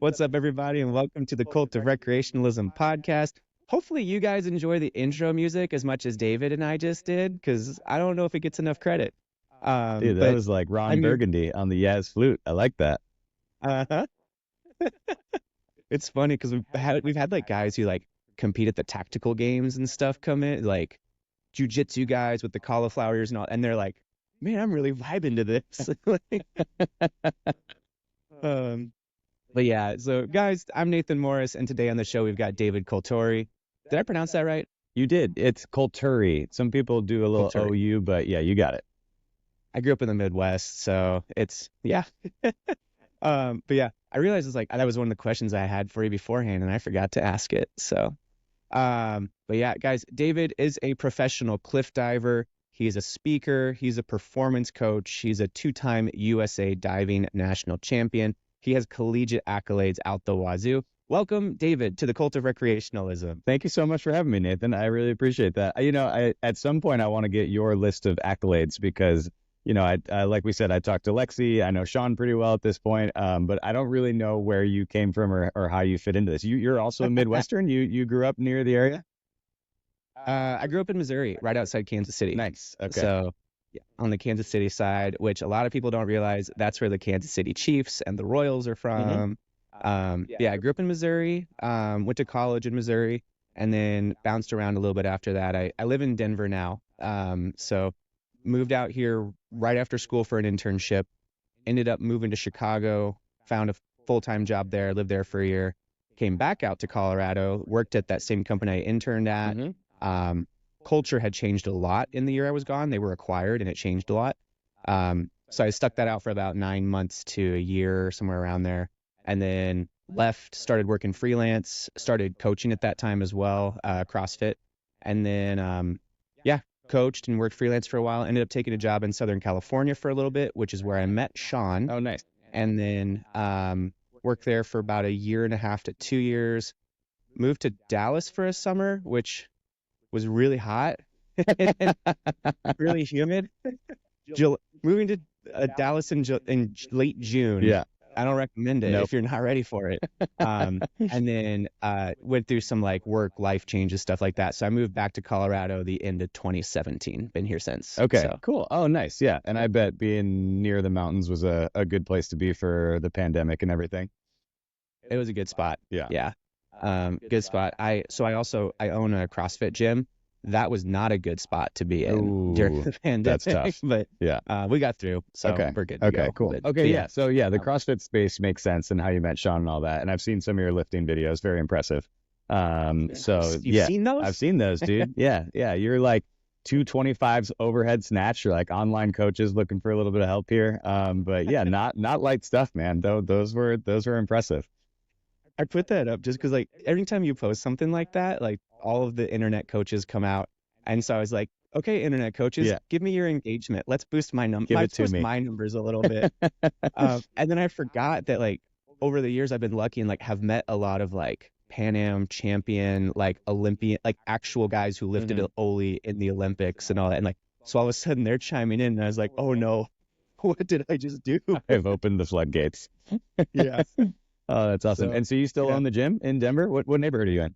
What's up, everybody, and welcome to the Cult of Recreationalism podcast. Hopefully, you guys enjoy the intro music as much as David and I just did, because I don't know if it gets enough credit. Dude, that was like Ron Burgundy on the Yaz flute. I like that. Uh-huh. It's funny because we've had like guys who like compete at the tactical games and stuff come in, like jujitsu guys with the cauliflowers and all, and they're like, "Man, I'm really vibing to this." But yeah, so guys, I'm Nathan Morris, and today on the show we've got David Colturi. Did I pronounce that right? You did. It's Colturi. Some people do a little Colturi. OU, but yeah, you got it. I grew up in the Midwest, so it's yeah. But yeah, I realized it's like that was one of the questions I had for you beforehand, and I forgot to ask it. So, but yeah, guys, David is a professional cliff diver. He is a speaker. He's a performance coach. He's a two-time USA diving national champion. He has collegiate accolades out the wazoo. Welcome, David, to the Cult of Recreationalism. Thank you so much for having me, Nathan. I really appreciate that. You know, at some point I want to get your list of accolades because, you know, I like we said, I talked to Lexi. I know Sean pretty well at this point, but I don't really know where you came from or how you fit into this. You're also a Midwestern. You grew up near the area? I grew up in Missouri, right outside Kansas City. Nice. Okay. So yeah, on the Kansas City side, which a lot of people don't realize, that's where the Kansas City Chiefs and the Royals are from. Yeah, I grew up in Missouri, went to college in Missouri, and then bounced around a little bit after that. I live in Denver now. So moved out here right after school for an internship, ended up moving to Chicago, found a full-time job there, lived there for a year, came back out to Colorado, worked at that same company I interned at. Culture had changed a lot in the year I was gone. They were acquired and it changed a lot. So I stuck that out for about 9 months to a year, somewhere around there. And then left, started working freelance, started coaching at that time as well, CrossFit. And then, yeah, coached and worked freelance for a while. Ended up taking a job in Southern California for a little bit, which is where I met Sean. Oh, nice. And then worked there for about a year and a half to 2 years. Moved to Dallas for a summer, which was really hot and really humid. Moving to Dallas in late June. Yeah. I don't recommend it if you're not ready for it. And then went through some like work-life changes, stuff like that. So I moved back to Colorado the end of 2017. Been here since. Okay, so. Cool. Oh, nice. Yeah. And I bet being near the mountains was a good place to be for the pandemic and everything. It was a good spot. Yeah. Yeah. Good spot. I own a CrossFit gym. That was not a good spot to be in during the pandemic. That's tough. But yeah, we got through. So we're good. Okay, cool. But, okay, yeah. So yeah, the CrossFit space makes sense and how you met Sean and all that. And I've seen some of your lifting videos. Very impressive. So You've seen those? I've seen those, dude. yeah. You're like 225s overhead snatch. You're like online coaches looking for a little bit of help here. But yeah, not light stuff, man. Though those were impressive. I put that up just because like every time you post something like that, like all of the internet coaches come out. And so I was like, okay, internet coaches, give me your engagement. Let's boost my numbers. Let's boost my numbers a little bit. And then I forgot that like over the years I've been lucky and like have met a lot of like Pan Am champion, like Olympian, like actual guys who lifted Oli in the Olympics and all that. And like, so all of a sudden they're chiming in and I was like, oh no, what did I just do? I've opened the floodgates. Yeah. Oh, that's awesome. And so you still own the gym in Denver? What neighborhood are you in?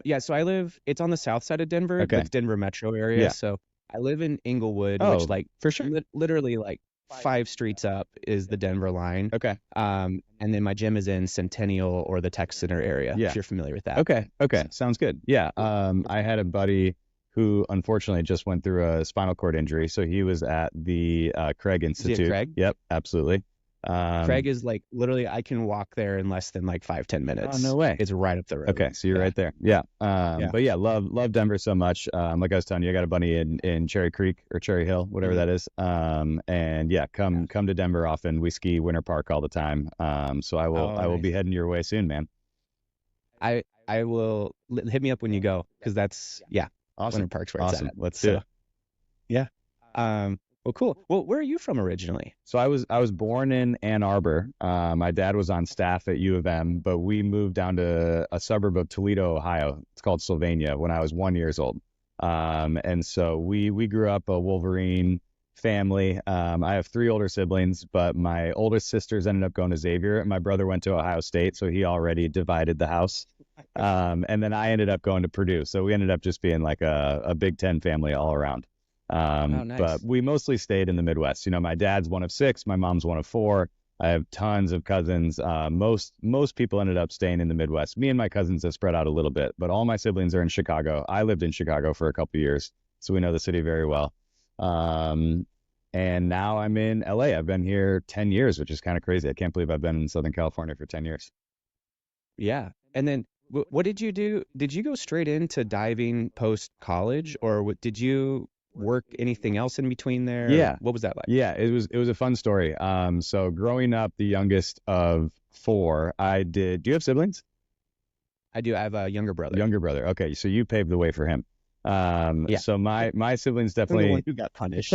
Yeah, so I live, it's on the south side of Denver, but it's Denver metro area. Yeah. So I live in Inglewood, which like for sure, literally like 5 streets up is the Denver line. Okay. And then my gym is in Centennial or the Tech Center area, if you're familiar with that. Okay. Sounds good. Yeah. I had a buddy who unfortunately just went through a spinal cord injury. So he was at the Craig Institute. Is he at Craig? Yep, absolutely. Craig is like literally I can walk there in less than like 5-10 minutes. Oh, no way. It's right up the road. Okay, so you're right there. Yeah. But yeah, love Denver so much. Like I was telling you, I got a buddy in Cherry Creek or Cherry Hill, whatever that is. And yeah, come to Denver often. We ski Winter Park all the time. So I will be heading your way soon, man. I will hit me up when you go because that's awesome. Winter Park's where it's at. Let's do it. Yeah. Well, cool. Well, where are you from originally? So I was born in Ann Arbor. My dad was on staff at U of M, but we moved down to a suburb of Toledo, Ohio. It's called Sylvania when I was 1 year old. And so we grew up a Wolverine family. I have 3 older siblings, but my oldest sisters ended up going to Xavier, and my brother went to Ohio State, so he already divided the house. And then I ended up going to Purdue, so we ended up just being like a Big Ten family all around. Oh, nice. But we mostly stayed in the Midwest. You know, my dad's one of 6, my mom's one of 4. I have tons of cousins. Most people ended up staying in the Midwest. Me and my cousins have spread out a little bit, but all my siblings are in Chicago. I lived in Chicago for a couple of years, so we know the city very well. And now I'm in LA. I've been here 10 years, which is kind of crazy. I can't believe I've been in Southern California for 10 years. Yeah. And then what did you do? Did you go straight into diving post college, or did you work anything else in between there? Yeah. What was that like? Yeah, it was a fun story. So growing up the youngest of 4, do you have siblings? I do. I have a younger brother. Younger brother. Okay, so you paved the way for him. Yeah. So my siblings I'm the definitely one who got punished.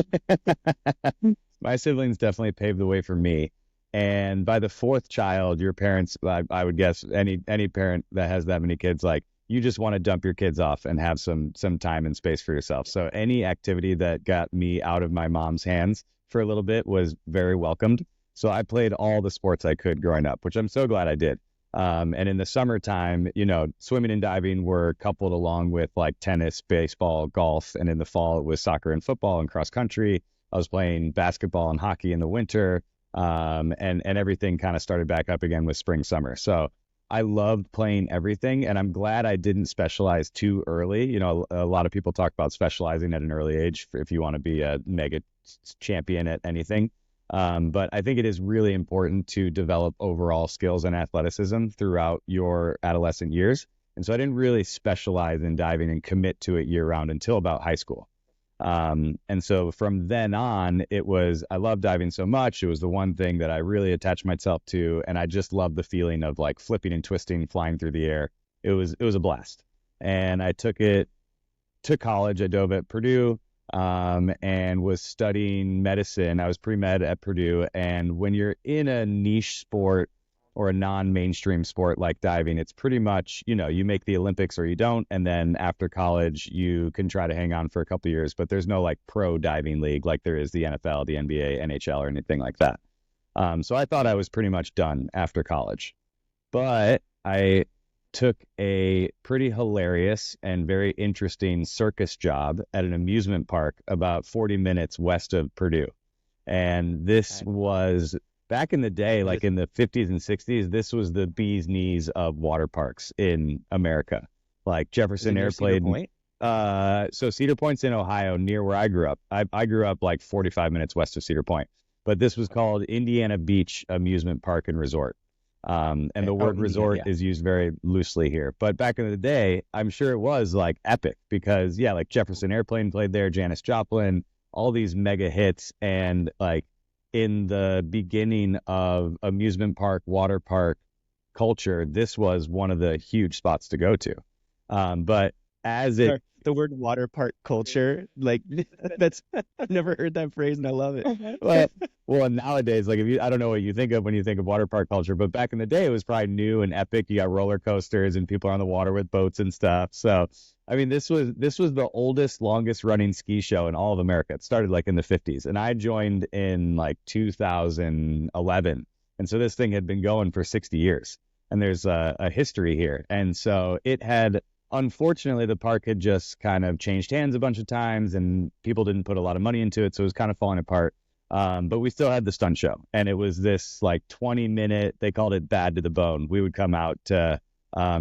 my siblings definitely paved the way for me. And by the 4th child, your parents, I would guess any parent that has that many kids, like, you just want to dump your kids off and have some time and space for yourself. So any activity that got me out of my mom's hands for a little bit was very welcomed. So I played all the sports I could growing up, which I'm so glad I did. And in the summertime, you know, swimming and diving were coupled along with like tennis, baseball, golf. And in the fall, it was soccer and football and cross country. I was playing basketball and hockey in the winter. And everything kind of started back up again with spring, summer. So I loved playing everything, and I'm glad I didn't specialize too early. You know, a lot of people talk about specializing at an early age if you want to be a mega champion at anything. But I think it is really important to develop overall skills and athleticism throughout your adolescent years. And so I didn't really specialize in diving and commit to it year round until about high school. And so from then on, I loved diving so much. It was the one thing that I really attached myself to. And I just loved the feeling of like flipping and twisting, flying through the air. It was a blast. And I took it to college. I dove at Purdue, and was studying medicine. I was pre-med at Purdue. And when you're in a niche sport or a non-mainstream sport like diving, it's pretty much, you know, you make the Olympics or you don't. And then after college, you can try to hang on for a couple of years, but there's no like pro diving league like there is the NFL, the NBA, NHL, or anything like that. So I thought I was pretty much done after college, but I took a pretty hilarious and very interesting circus job at an amusement park about 40 minutes west of Purdue. And this was back in the day, like in the 50s and 60s, this was the bee's knees of water parks in America. Like Jefferson Airplane. So Cedar Point's in Ohio, near where I grew up. I grew up like 45 minutes west of Cedar Point, but this was called Indiana Beach Amusement Park and Resort. And the word resort is used very loosely here. But back in the day, I'm sure it was like epic because, yeah, like Jefferson Airplane played there, Janis Joplin, all these mega hits. And like in the beginning of amusement park, water park culture, this was one of the huge spots to go to. But as it... The word water park culture, like that's, I've never heard that phrase and I love it. Well, nowadays, like I don't know what you think of when you think of water park culture, but back in the day, it was probably new and epic. You got roller coasters and people are on the water with boats and stuff. So, I mean, this was the oldest, longest running ski show in all of America. It started like in the 50s, and I joined in like 2011. And so this thing had been going for 60 years, and there's a history here. And so it had... Unfortunately, the park had just kind of changed hands a bunch of times and people didn't put a lot of money into it. So it was kind of falling apart. But we still had the stunt show. And it was this like 20-minute, they called it Bad to the Bone. We would come out to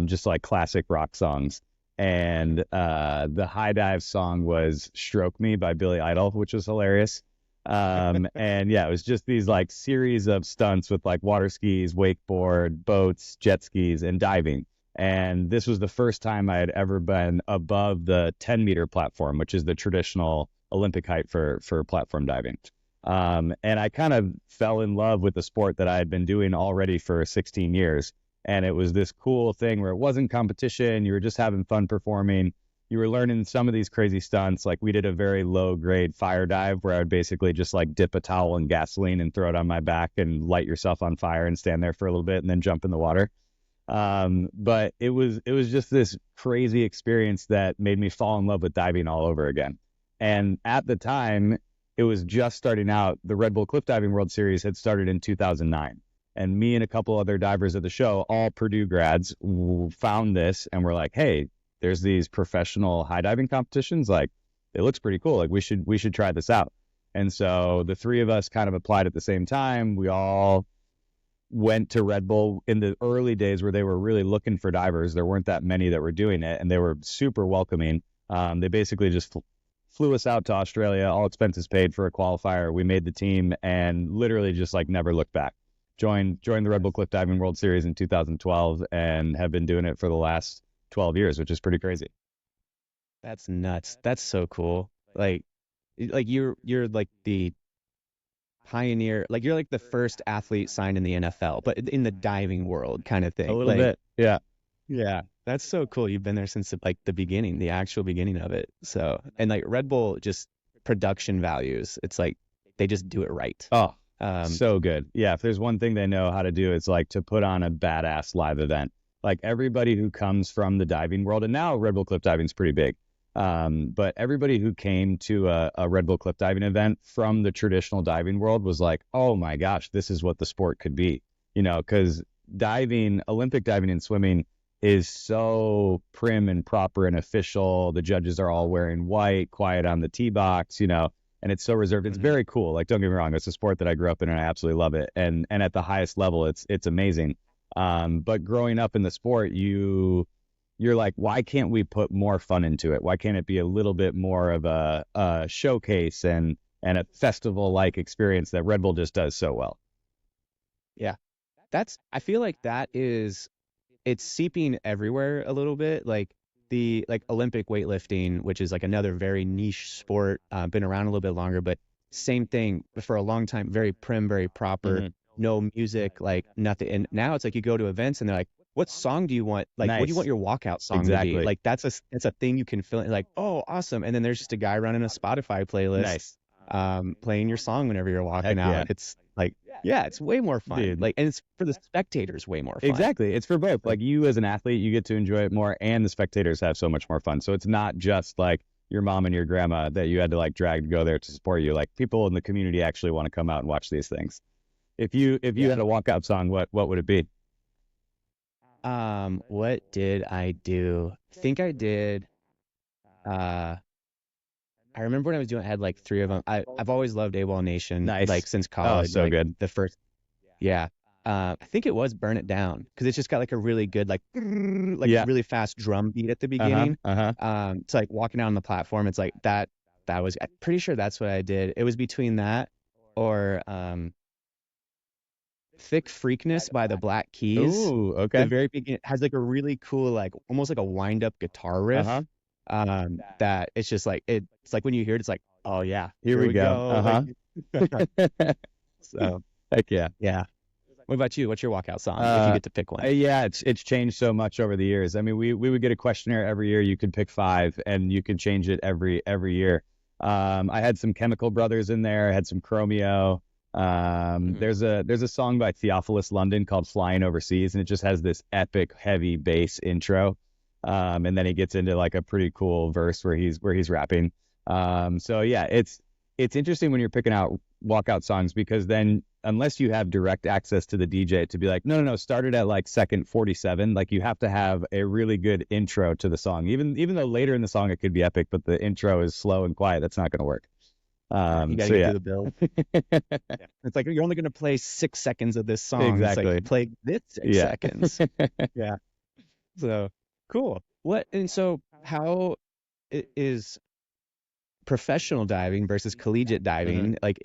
just like classic rock songs. And the high dive song was Stroke Me by Billy Idol, which was hilarious. And yeah, it was just these like series of stunts with like water skis, wakeboard, boats, jet skis, and diving. And this was the first time I had ever been above the 10-meter platform, which is the traditional Olympic height for platform diving. And I kind of fell in love with the sport that I had been doing already for 16 years. And it was this cool thing where it wasn't competition. You were just having fun performing. You were learning some of these crazy stunts. Like we did a very low grade fire dive where I would basically just like dip a towel in gasoline and throw it on my back and light yourself on fire and stand there for a little bit and then jump in the water. But it was just this crazy experience that made me fall in love with diving all over again. And at the time, it was just starting out. The Red Bull Cliff Diving World Series had started in 2009. And me and a couple other divers at the show, all Purdue grads, found this and were like, hey, there's these professional high diving competitions. Like, it looks pretty cool. Like, we should try this out. And so the three of us kind of applied at the same time. We all went to Red Bull in the early days where they were really looking for divers. There weren't that many that were doing it, and they were super welcoming. They basically just flew us out to Australia, all expenses paid for a qualifier. We made the team and literally just like never looked back. Joined the Red Bull Cliff Diving World Series in 2012 and have been doing it for the last 12 years, which is pretty crazy. That's nuts. That's so cool. Like you're like the pioneer, like you're like the first athlete signed in the NFL, but in the diving world kind of thing. A little bit. Yeah. Yeah. That's so cool. You've been there since like the beginning, the actual beginning of it. So, and like Red Bull, just production values, it's like they just do it right. Oh, so good. Yeah. If there's one thing they know how to do, it's like to put on a badass live event. Like everybody who comes from the diving world, and now Red Bull Cliff Diving is pretty big. But everybody who came to a Red Bull Cliff Diving event from the traditional diving world was like, oh my gosh, this is what the sport could be, you know, because diving, Olympic diving and swimming is so prim and proper and official. The judges are all wearing white, quiet on the tee box, you know, and it's so reserved. It's very cool. Like, don't get me wrong, it's a sport that I grew up in and I absolutely love it. And at the highest level, it's amazing. But growing up in the sport, you're like, why can't we put more fun into it? Why can't it be a little bit more of a showcase and a festival-like experience that Red Bull just does so well? Yeah. I feel like it's seeping everywhere a little bit. Like the Olympic weightlifting, which is like another very niche sport, been around a little bit longer, but same thing for a long time, very prim, very proper, no music, like nothing. And now it's like you go to events and they're like, what song do you want? Like, what do you want your walkout song to be? Like, that's a thing you can fill in. Like, oh, awesome. And then there's just a guy running a Spotify playlist, playing your song whenever you're walking out. Yeah. It's like, yeah, it's way more fun. Dude. Like, and it's for the spectators way more fun. Exactly. It's for both. Like, you as an athlete, you get to enjoy it more, and the spectators have so much more fun. So it's not just like your mom and your grandma that you had to like drag to go there to support you. Like, people in the community actually want to come out and watch these things. If you had a walkout song, what would it be? What did I do? I think I did. I remember when I was doing, I had like three of them. I've always loved AWOL Nation, like since college. Oh, so like, good. The first, yeah. I think it was Burn It Down, because it's just got like a really good really fast drum beat at the beginning. So like walking out on the platform, it's like that was, I'm pretty sure that's what I did. It was between that or Thick Freakness by the Black Keys. Ooh, okay. The very beginning has like a really cool, like almost like a wind up guitar riff. That it's just like, it's like when you hear it, it's like, oh yeah, here we go. So heck yeah. Yeah. What about you? What's your walkout song if you get to pick one? Yeah, it's changed so much over the years. I mean, we would get a questionnaire every year. You could pick 5 and you could change it every year. I had some Chemical Brothers in there. I had some Chromeo. There's a song by Theophilus London called Flying Overseas, and it just has this epic heavy bass intro. And then he gets into like a pretty cool verse where he's rapping. So yeah, it's interesting when you're picking out walkout songs, because then unless you have direct access to the DJ to be like, no, start it at like second 47, like you have to have a really good intro to the song. Even though later in the song it could be epic, but the intro is slow and quiet, that's not going to work. You gotta get through the build. It's like, you're only going to play 6 seconds of this song. Exactly. It's like, play this 6 seconds. Yeah. So cool. So how is professional diving versus collegiate diving? Like,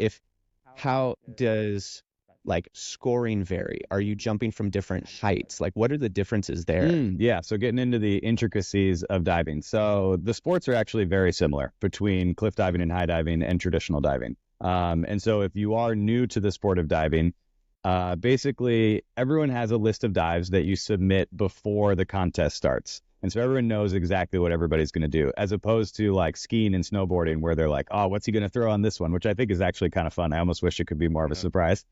how does like scoring vary? Are you jumping from different heights? Like, what are the differences there? Yeah. So getting into the intricacies of diving. So the sports are actually very similar between cliff diving and high diving and traditional diving. And so if you are new to the sport of diving, basically everyone has a list of dives that you submit before the contest starts. And so everyone knows exactly what everybody's going to do, as opposed to like skiing and snowboarding where they're like, oh, what's he going to throw on this one? Which I think is actually kind of fun. I almost wish it could be more of a surprise.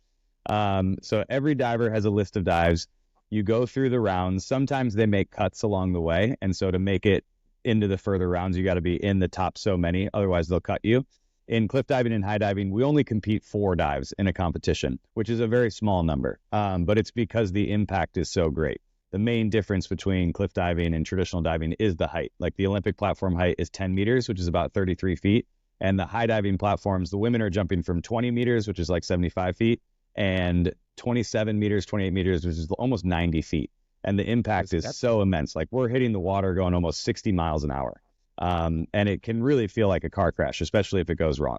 So every diver has a list of dives. You go through the rounds. Sometimes they make cuts along the way. And so to make it into the further rounds, you got to be in the top so many. Otherwise, they'll cut you. In cliff diving and high diving, we only compete 4 dives in a competition, which is a very small number, but it's because the impact is so great. The main difference between cliff diving and traditional diving is the height. Like the Olympic platform height is 10 meters, which is about 33 feet. And the high diving platforms, the women are jumping from 20 meters, which is like 75 feet, and 27 meters, 28 meters, which is almost 90 feet. And the impact is so immense. Like we're hitting the water going almost 60 miles an hour. And it can really feel like a car crash, especially if it goes wrong.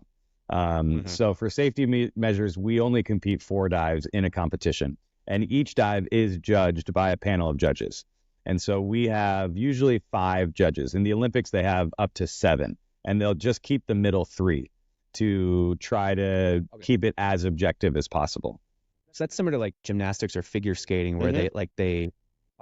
So for safety measures, we only compete 4 dives in a competition, and each dive is judged by a panel of judges. And so we have usually 5 judges. In the Olympics, they have up to 7, and they'll just keep the middle 3 to try to keep it as objective as possible. So that's similar to like gymnastics or figure skating where they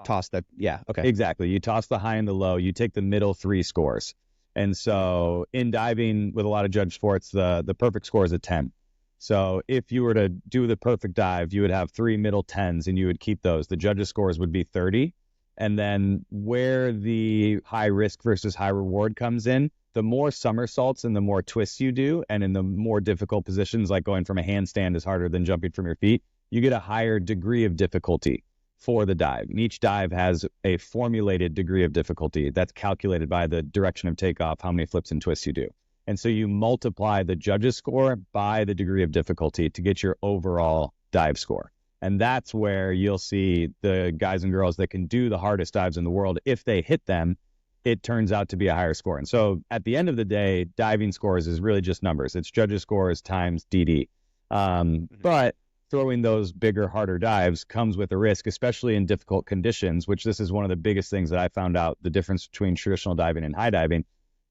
toss the, okay. Exactly. You toss the high and the low, you take the middle 3 scores. And so in diving with a lot of judge sports, the perfect score is a 10. So if you were to do the perfect dive, you would have 3 middle 10s and you would keep those. The judges' scores would be 30. And then where the high risk versus high reward comes in, the more somersaults and the more twists you do, and in the more difficult positions, like going from a handstand is harder than jumping from your feet, you get a higher degree of difficulty for the dive. And each dive has a formulated degree of difficulty that's calculated by the direction of takeoff, how many flips and twists you do. And so you multiply the judge's score by the degree of difficulty to get your overall dive score. And that's where you'll see the guys and girls that can do the hardest dives in the world. If they hit them, it turns out to be a higher score. And so at the end of the day, diving scores is really just numbers. It's judges' scores times DD. But throwing those bigger, harder dives comes with a risk, especially in difficult conditions, which this is one of the biggest things that I found out, the difference between traditional diving and high diving.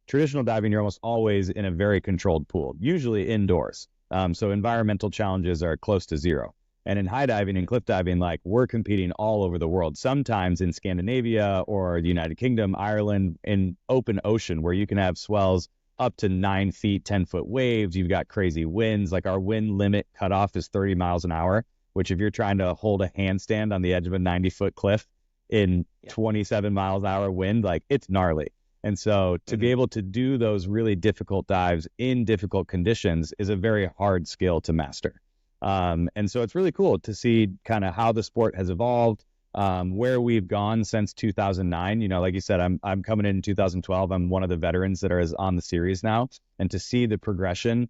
Traditional diving, you're almost always in a very controlled pool, usually indoors. So environmental challenges are close to 0. And in high diving and cliff diving, like we're competing all over the world, sometimes in Scandinavia or the United Kingdom, Ireland, in open ocean where you can have swells up to 9 feet, 10-foot waves. You've got crazy winds. Like our wind limit cutoff is 30 miles an hour, which if you're trying to hold a handstand on the edge of a 90-foot cliff in 27 miles an hour wind, like it's gnarly. And so to be able to do those really difficult dives in difficult conditions is a very hard skill to master. And so it's really cool to see kind of how the sport has evolved, where we've gone since 2009. You know, like you said, I'm coming in 2012. I'm one of the veterans that is on the series now. And to see the progression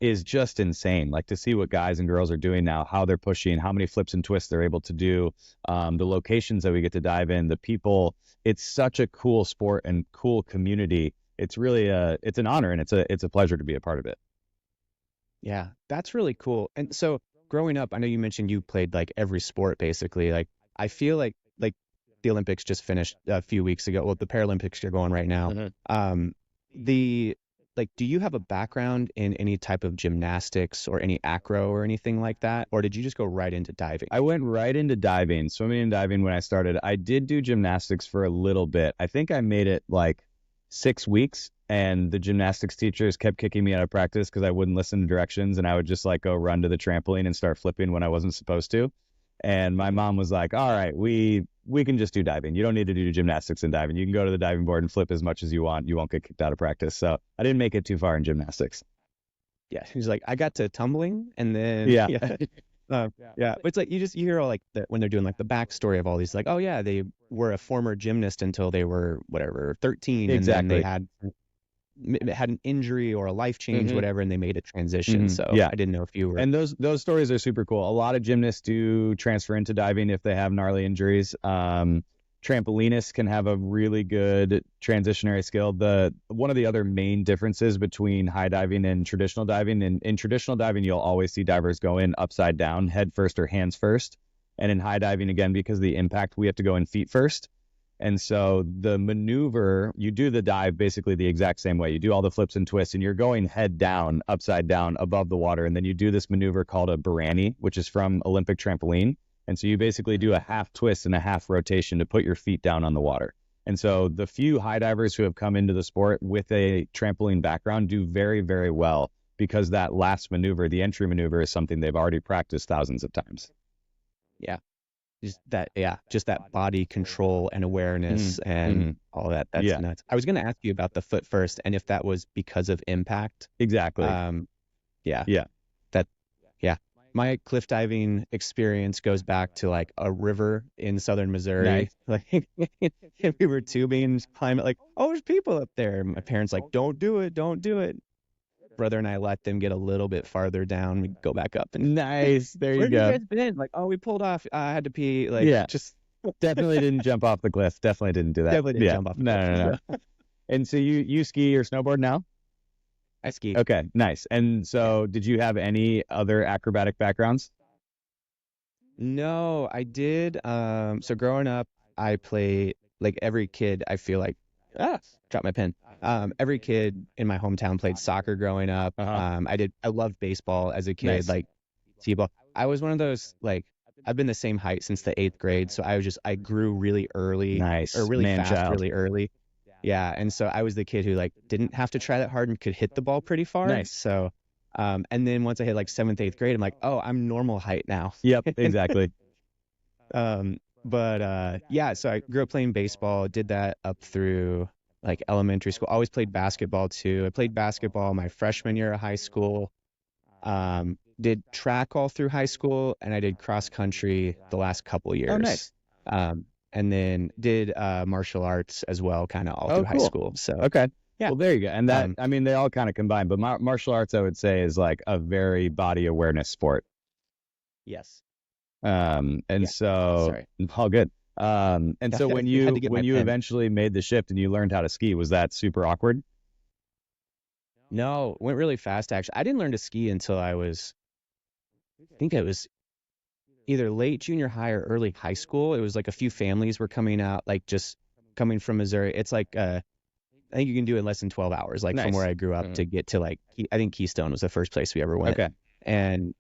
is just insane. Like to see what guys and girls are doing now, how they're pushing, how many flips and twists they're able to do, the locations that we get to dive in, the people. It's such a cool sport and cool community. It's really it's an honor, and it's a pleasure to be a part of it. Yeah, that's really cool. And so growing up, I know you mentioned you played like every sport basically. Like I feel like the Olympics just finished a few weeks ago. Well, the Paralympics are going right now. Do you have a background in any type of gymnastics or any acro or anything like that? Or did you just go right into diving? I went right into diving, swimming and diving when I started. I did do gymnastics for a little bit. I think I made it like 6 weeks, and the gymnastics teachers kept kicking me out of practice because I wouldn't listen to directions, and I would just like go run to the trampoline and start flipping when I wasn't supposed to. And my mom was like, all right, we can just do diving. You don't need to do gymnastics and diving. You can go to the diving board and flip as much as you want. You won't get kicked out of practice. So I didn't make it too far in gymnastics. Yeah. He's like, I got to tumbling, and then but it's like you hear all like when they're doing like the backstory of all these, like, oh yeah, they were a former gymnast until they were 13. Exactly. And then they had an injury or a life change, whatever, and they made a transition. So I didn't know if you were. And those stories are super cool. A lot of gymnasts do transfer into diving if they have gnarly injuries. Trampolinists can have a really good transitionary skill. One of the other main differences between high diving and traditional diving, in traditional diving, you'll always see divers go in upside down, head first or hands first. And in high diving, again, because of the impact, we have to go in feet first. And so the maneuver, you do the dive basically the exact same way. You do all the flips and twists, and you're going head down, upside down, above the water. And then you do this maneuver called a Barani, which is from Olympic trampoline. And so you basically do a half twist and a half rotation to put your feet down on the water. And so the few high divers who have come into the sport with a trampoline background do very, very well, because that last maneuver, the entry maneuver, is something they've already practiced thousands of times. Yeah. just that body control and awareness and all that. That's Yeah, nuts. I was going to ask you about the foot first and if that was because of impact. exactly. Yeah, Yeah. that, yeah. My cliff diving experience goes back to like a river in southern Missouri. Nice. Like we were tubing, climbing, like, oh, there's people up there. My parents like, don't do it, don't do it. Brother and I let them get a little bit farther down. We go back up and Nice. There you where have you go. guys been? Like, oh, we pulled off. I had to pee. Like, Yeah. just Definitely didn't jump off the cliff. Definitely didn't do that. definitely didn't Yeah. jump off. No. And so you ski or snowboard now? I ski. Okay, nice. And so did you have any other acrobatic backgrounds? No, I did. So growing up, I played like every kid. I feel like dropped my pen. Every kid in my hometown played soccer growing up. I loved baseball as a kid, Nice. like t-ball. I was one of those like I've been the same height since the 8th grade, so I grew really early, Nice. or really Man fast, child. really early. Yeah, and so I was the kid who like didn't have to try that hard and could hit the ball pretty far. Nice. So, and then once I hit like 7th, 8th grade, I'm like, oh, I'm normal height now. Yep, exactly. Yeah, so I grew up playing baseball, did that up through like elementary school. Always played basketball too. I played basketball my freshman year of high school. Did track all through high school, and I did cross country the last couple years. Oh, nice. And then did martial arts as well, kind of all through high cool. school. So Okay. Yeah. Well, there you go. And that, I mean, they all kind of combine, but martial arts, I would say, is like a very body awareness sport. yes. And Yeah. so Sorry. all good. And so when I had to get my you pen. eventually made the shift and you learned how to ski, was that super awkward? No, went really fast actually. I didn't learn to ski until I think it was either late junior high or early high school. It was like a few families were coming out, like just coming from Missouri. It's like I think you can do it in less than 12 hours, like from Nice. where I grew up to get to like I think Keystone was the first place we ever went. Okay. And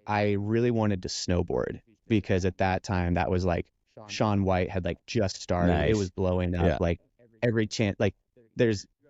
I really wanted to snowboard because at that time that was like Shaun White had like just started. Nice. It was blowing up. Yeah. Like every chance, like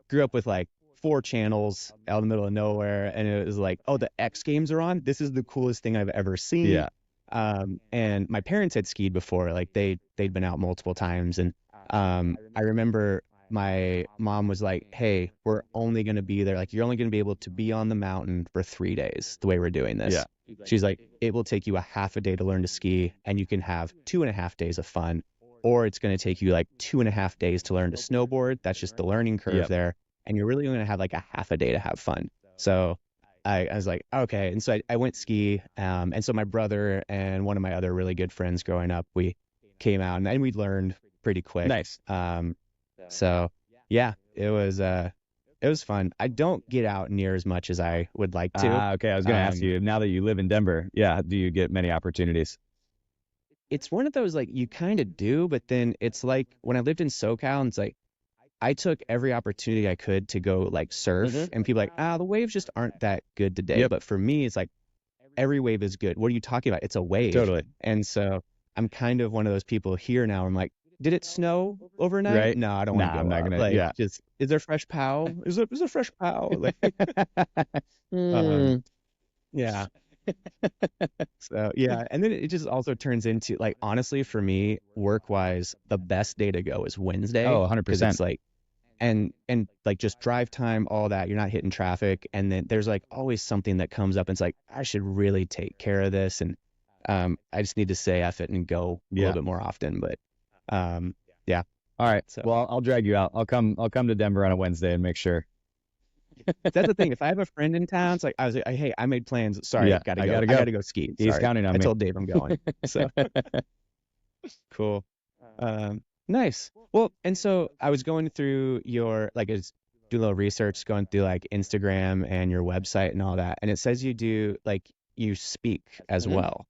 grew up with like 4 channels out in the middle of nowhere, and it was like, oh, the X Games are on. This is the coolest thing I've ever seen. Yeah. And my parents had skied before, like they'd been out multiple times, and I remember my mom was like, hey, we're only going to be there, like you're only going to be able to be on the mountain for 3 days the way we're doing this. Yeah. She's like, it will take you a half a day to learn to ski, and you can have 2.5 days of fun, or it's going to take you like 2.5 days to learn to snowboard. That's just the learning curve Yep. there, and you're really going to have like a half a day to have fun. So I was like, okay. And so I went ski. And so my brother and one of my other really good friends growing up, we came out and we learned pretty quick. Nice. So yeah, it was fun. I don't get out near as much as I would like to. Okay. I was going to ask you, now that you live in Denver, do you get many opportunities? It's one of those, like, you kind of do, but then it's like when I lived in SoCal, and it's like, I took every opportunity I could to go like surf, and people are like, the waves just aren't that good today. Yep. But for me, it's like every wave is good. What are you talking about? It's a wave. Totally. And so I'm kind of one of those people here now. I'm like, did it snow overnight? Right. No, I don't want to go. I'm not out. gonna. Like, Yeah. just is there fresh pow? Is there fresh pow? Like, yeah. So yeah, and then it just also turns into, like, honestly, for me, work wise, the best day to go is Wednesday. Oh, 'cause 100%. it's like, and like just drive time, all that, you're not hitting traffic, and then there's like always something that comes up, and it's like, I should really take care of this, and I just need to say F it and go a little bit more often. But yeah. All right. So Well, I'll drag you out. I'll come to Denver on a Wednesday and make sure. that's the thing. If I have a friend in town, it's like, I was like, hey, I made plans. Sorry, Yeah, I gotta I go. gotta I go. gotta go ski. He's Sorry. counting on I me. told Dave I'm going. So cool. Nice. Well, and so I was going through your, like, do a little research, going through like Instagram and your website and all that, and it says you do, like, you speak as well.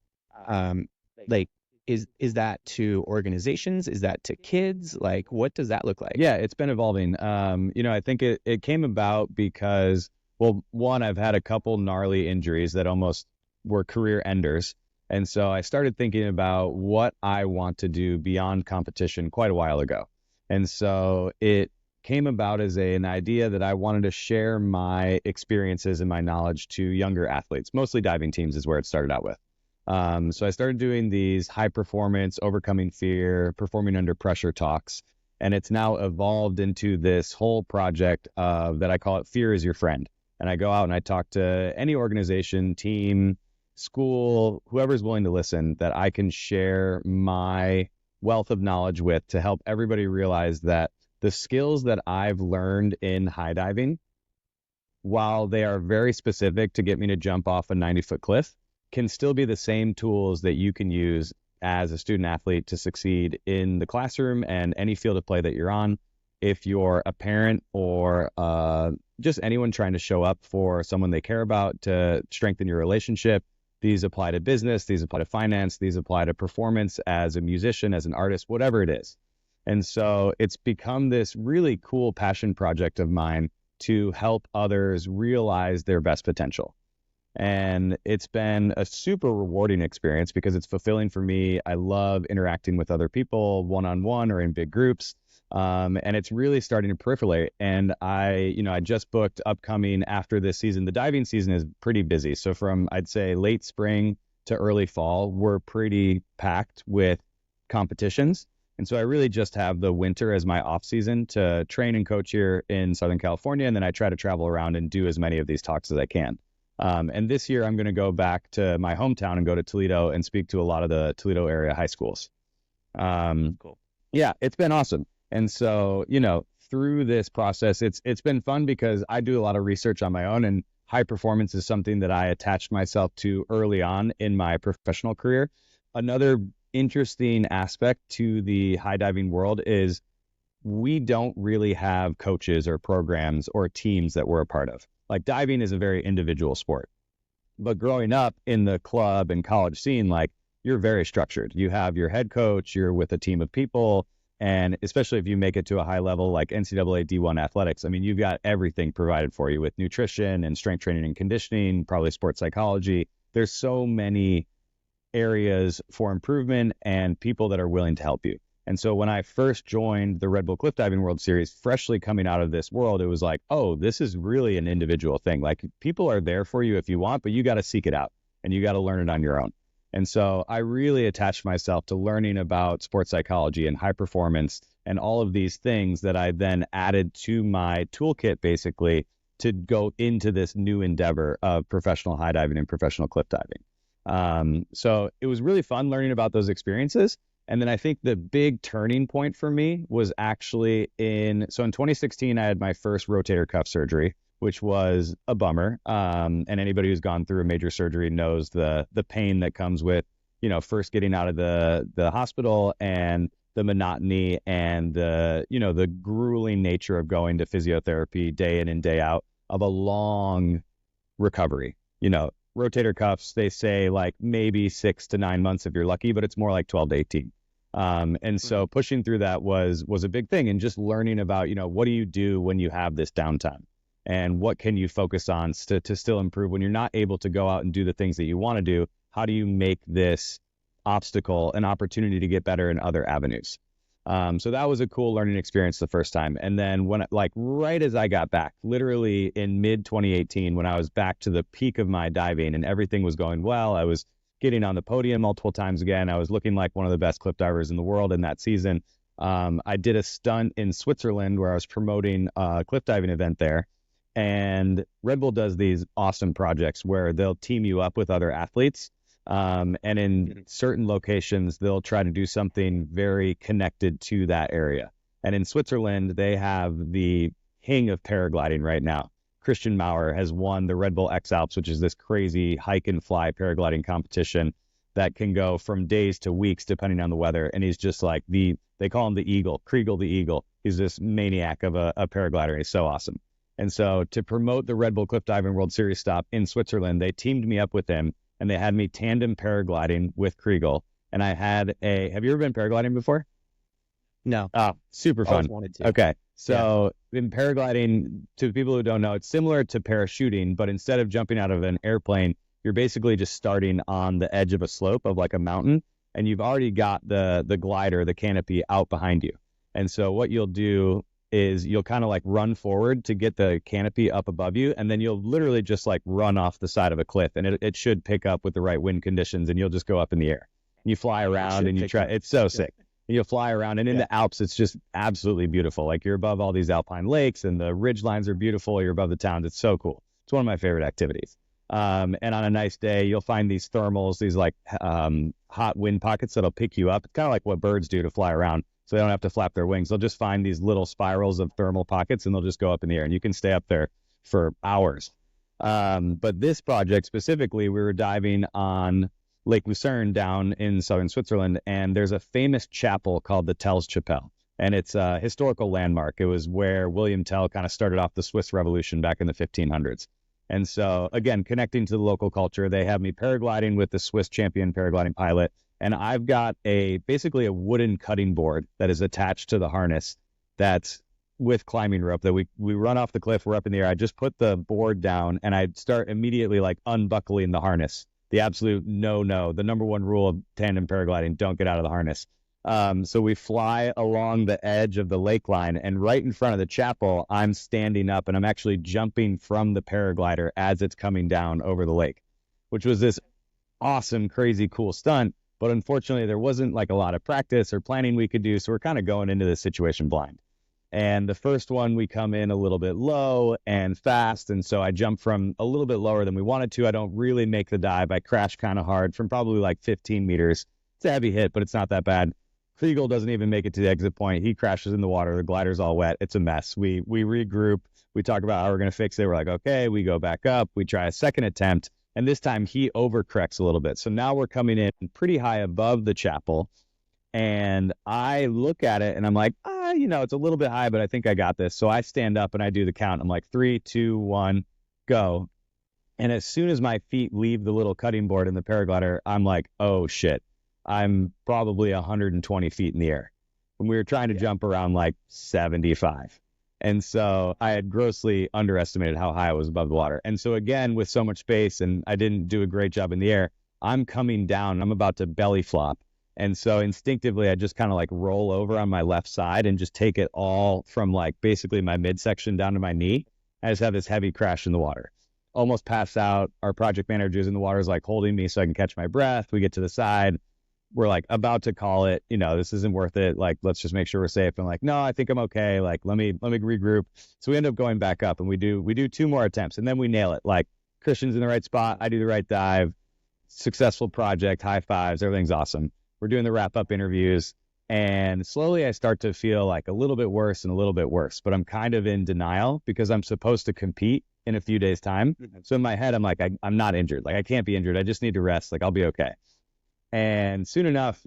Like, is that to organizations? Is that to kids? Like, what does that look like? Yeah, it's been evolving. I think it came about because, well, one, I've had a couple gnarly injuries that almost were career enders. And so I started thinking about what I want to do beyond competition quite a while ago. And so it came about as an idea that I wanted to share my experiences and my knowledge to younger athletes. Mostly diving teams is where it started out with. So I started doing these high performance, overcoming fear, performing under pressure talks. And it's now evolved into this whole project that I call it Fear is Your Friend. And I go out and I talk to any organization, team, school, whoever's willing to listen, that I can share my wealth of knowledge with to help everybody realize that the skills that I've learned in high diving, while they are very specific to get me to jump off a 90-foot cliff, can still be the same tools that you can use as a student athlete to succeed in the classroom and any field of play that you're on. If you're a parent or just anyone trying to show up for someone they care about to strengthen your relationship, these apply to business, these apply to finance, these apply to performance as a musician, as an artist, whatever it is. And so it's become this really cool passion project of mine to help others realize their best potential. And it's been a super rewarding experience because it's fulfilling for me. I love interacting with other people one-on-one or in big groups. And it's really starting to proliferate. And I just booked upcoming after this season. The diving season is pretty busy. So from, I'd say, late spring to early fall, we're pretty packed with competitions. And so I really just have the winter as my off season to train and coach here in Southern California. And then I try to travel around and do as many of these talks as I can. And this year I'm going to go back to my hometown and go to Toledo and speak to a lot of the Toledo area high schools. Cool. Yeah, it's been awesome. And so, through this process, it's been fun because I do a lot of research on my own, and high performance is something that I attached myself to early on in my professional career. Another interesting aspect to the high diving world is we don't really have coaches or programs or teams that we're a part of. Like, diving is a very individual sport, but growing up in the club and college scene, like, you're very structured. You have your head coach, you're with a team of people, and especially if you make it to a high level like NCAA D1 athletics, I mean, you've got everything provided for you with nutrition and strength training and conditioning, probably sports psychology. There's so many areas for improvement and people that are willing to help you. And so when I first joined the Red Bull Cliff Diving World Series, freshly coming out of this world, it was like, oh, this is really an individual thing. Like, people are there for you if you want, but you got to seek it out and you got to learn it on your own. And so I really attached myself to learning about sports psychology and high performance and all of these things that I then added to my toolkit, basically, to go into this new endeavor of professional high diving and professional cliff diving. So it was really fun learning about those experiences. And then I think the big turning point for me was actually in 2016, I had my first rotator cuff surgery, which was a bummer. And anybody who's gone through a major surgery knows the pain that comes with, first getting out of the hospital and the monotony and the grueling nature of going to physiotherapy day in and day out of a long recovery. Rotator cuffs, they say like maybe 6 to 9 months if you're lucky, but it's more like 12 to 18. And so pushing through that was a big thing, and just learning about, what do you do when you have this downtime and what can you focus on to still improve when you're not able to go out and do the things that you want to do? How do you make this obstacle an opportunity to get better in other avenues? So that was a cool learning experience the first time. And then right as I got back, literally in mid 2018, when I was back to the peak of my diving and everything was going well, I was getting on the podium multiple times again. I was looking like one of the best cliff divers in the world in that season. I did a stunt in Switzerland where I was promoting a cliff diving event there. And Red Bull does these awesome projects where they'll team you up with other athletes. And in certain locations, they'll try to do something very connected to that area. And in Switzerland, they have the king of paragliding right now. Christian Maurer has won the Red Bull X Alps, which is this crazy hike and fly paragliding competition that can go from days to weeks, depending on the weather. And he's just like they call him the Eagle, Kriegel the Eagle. He's this maniac of a paraglider. He's so awesome. And so to promote the Red Bull Cliff Diving World Series stop in Switzerland, they teamed me up with him. And they had me tandem paragliding with Kriegel. And I had have you ever been paragliding before? No. Oh, super fun. Always wanted to. Okay. So in paragliding, to people who don't know, it's similar to parachuting, but instead of jumping out of an airplane, you're basically just starting on the edge of a slope of like a mountain, and you've already got the glider, the canopy out behind you. And so what you'll do is you'll kind of like run forward to get the canopy up above you, and then you'll literally just like run off the side of a cliff, and it should pick up with the right wind conditions, and you'll just go up in the air. You fly around and you try. It's so sick. You'll fly around, and in the Alps, it's just absolutely beautiful. Like you're above all these alpine lakes, and the ridge lines are beautiful. You're above the towns. It's so cool. It's one of my favorite activities. And on a nice day, you'll find these thermals, these like hot wind pockets that'll pick you up. It's kind of like what birds do to fly around, so they don't have to flap their wings. They'll just find these little spirals of thermal pockets, and they'll just go up in the air, and you can stay up there for hours. But this project specifically, we were diving on Lake Lucerne down in southern Switzerland, and there's a famous chapel called the Tell's Chapel, and it's a historical landmark. It was where William Tell kind of started off the Swiss Revolution back in the 1500s. And so, again, connecting to the local culture, they have me paragliding with the Swiss champion paragliding pilot, and I've got basically a wooden cutting board that is attached to the harness that's with climbing rope that we run off the cliff. We're up in the air. I just put the board down, and I start immediately like unbuckling the harness. The absolute no, the number one rule of tandem paragliding: don't get out of the harness. So we fly along the edge of the lake line, and right in front of the chapel, I'm standing up, and I'm actually jumping from the paraglider as it's coming down over the lake, which was this awesome, crazy, cool stunt. But unfortunately, there wasn't like a lot of practice or planning we could do, so we're kind of going into this situation blind. And the first one, we come in a little bit low and fast, and so I jump from a little bit lower than we wanted to. I don't really make the dive. I crash kind of hard from probably like 15 meters. It's a heavy hit, but it's not that bad. Kriegel doesn't even make it to the exit point. He crashes in the water. The glider's all wet. It's a mess. We regroup. We talk about how we're going to fix it. We're like, okay, we go back up. We try a second attempt, and this time he overcorrects a little bit. So now we're coming in pretty high above the chapel, and I look at it, and I'm like, it's a little bit high, but I think I got this. So I stand up, and I do the count. I'm like, 3, 2, 1, go. And as soon as my feet leave the little cutting board in the paraglider, I'm like, oh, shit. I'm probably 120 feet in the air. And we were trying to jump around like 75. And so I had grossly underestimated how high I was above the water. And so again, with so much space, and I didn't do a great job in the air, I'm coming down. I'm about to belly flop. And so instinctively, I just kind of like roll over on my left side and just take it all from like basically my midsection down to my knee. I just have this heavy crash in the water. Almost pass out. Our project manager is in the water, is like holding me so I can catch my breath. We get to the side. We're like about to call it, this isn't worth it. Like, let's just make sure we're safe. And like, no, I think I'm okay. Like, let me regroup. So we end up going back up, and we do 2 more attempts, and then we nail it. Like, Christian's in the right spot. I do the right dive. Successful project. High fives. Everything's awesome. We're doing the wrap up interviews, and slowly I start to feel like a little bit worse and a little bit worse, but I'm kind of in denial because I'm supposed to compete in a few days' time. Mm-hmm. So in my head, I'm like, I'm not injured. Like, I can't be injured. I just need to rest. Like, I'll be okay. And soon enough,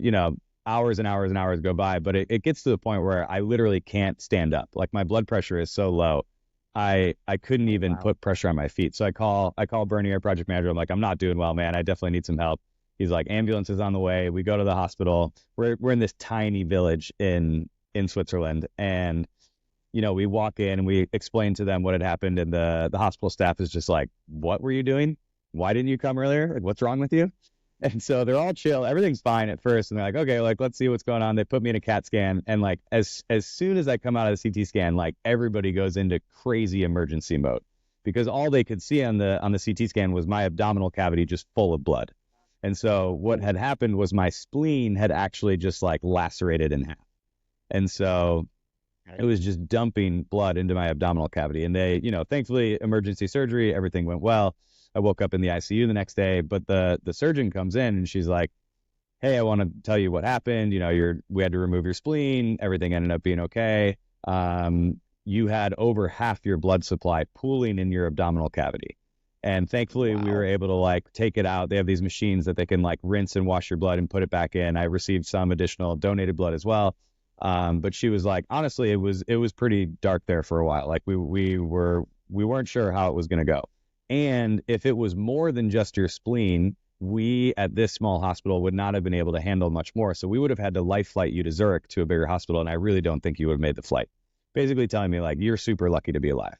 hours and hours and hours go by, but it gets to the point where I literally can't stand up. Like, my blood pressure is so low, I couldn't even put pressure on my feet. So I call Bernie, our project manager. I'm like, I'm not doing well, man. I definitely need some help. He's like, ambulance is on the way. We go to the hospital. We're in this tiny village in Switzerland, and we walk in and we explain to them what had happened, and the hospital staff is just like, what were you doing? Why didn't you come earlier? Like, what's wrong with you? And so they're all chill. Everything's fine at first. And they're like, okay, like, let's see what's going on. They put me in a CAT scan. And like, as soon as I come out of the CT scan, like, everybody goes into crazy emergency mode, because all they could see on the CT scan was my abdominal cavity just full of blood. And so what had happened was my spleen had actually just like lacerated in half. And so it was just dumping blood into my abdominal cavity. And they, thankfully, emergency surgery, everything went well. I woke up in the ICU the next day, but the surgeon comes in and she's like, hey, I want to tell you what happened. We had to remove your spleen. Everything ended up being okay. You had over half your blood supply pooling in your abdominal cavity. And thankfully, we were able to like take it out. They have these machines that they can like rinse and wash your blood and put it back in. I received some additional donated blood as well. But she was like, honestly, it was pretty dark there for a while. Like, we weren't sure how it was going to go. And if it was more than just your spleen, we at this small hospital would not have been able to handle much more. So we would have had to life flight you to Zurich to a bigger hospital. And I really don't think you would have made the flight. Basically telling me like, you're super lucky to be alive.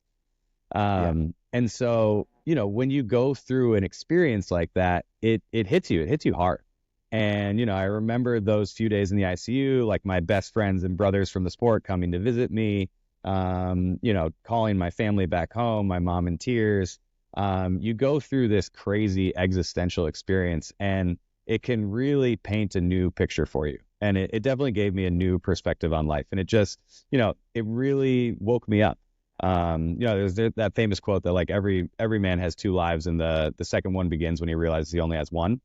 And so, when you go through an experience like that, it hits you hard. And, I remember those few days in the ICU, like my best friends and brothers from the sport coming to visit me. calling my family back home, my mom in tears. You go through this crazy existential experience, and it can really paint a new picture for you. And it definitely gave me a new perspective on life. And it just, it really woke me up. There's that famous quote that like every man has two lives, and the second one begins when he realizes he only has one.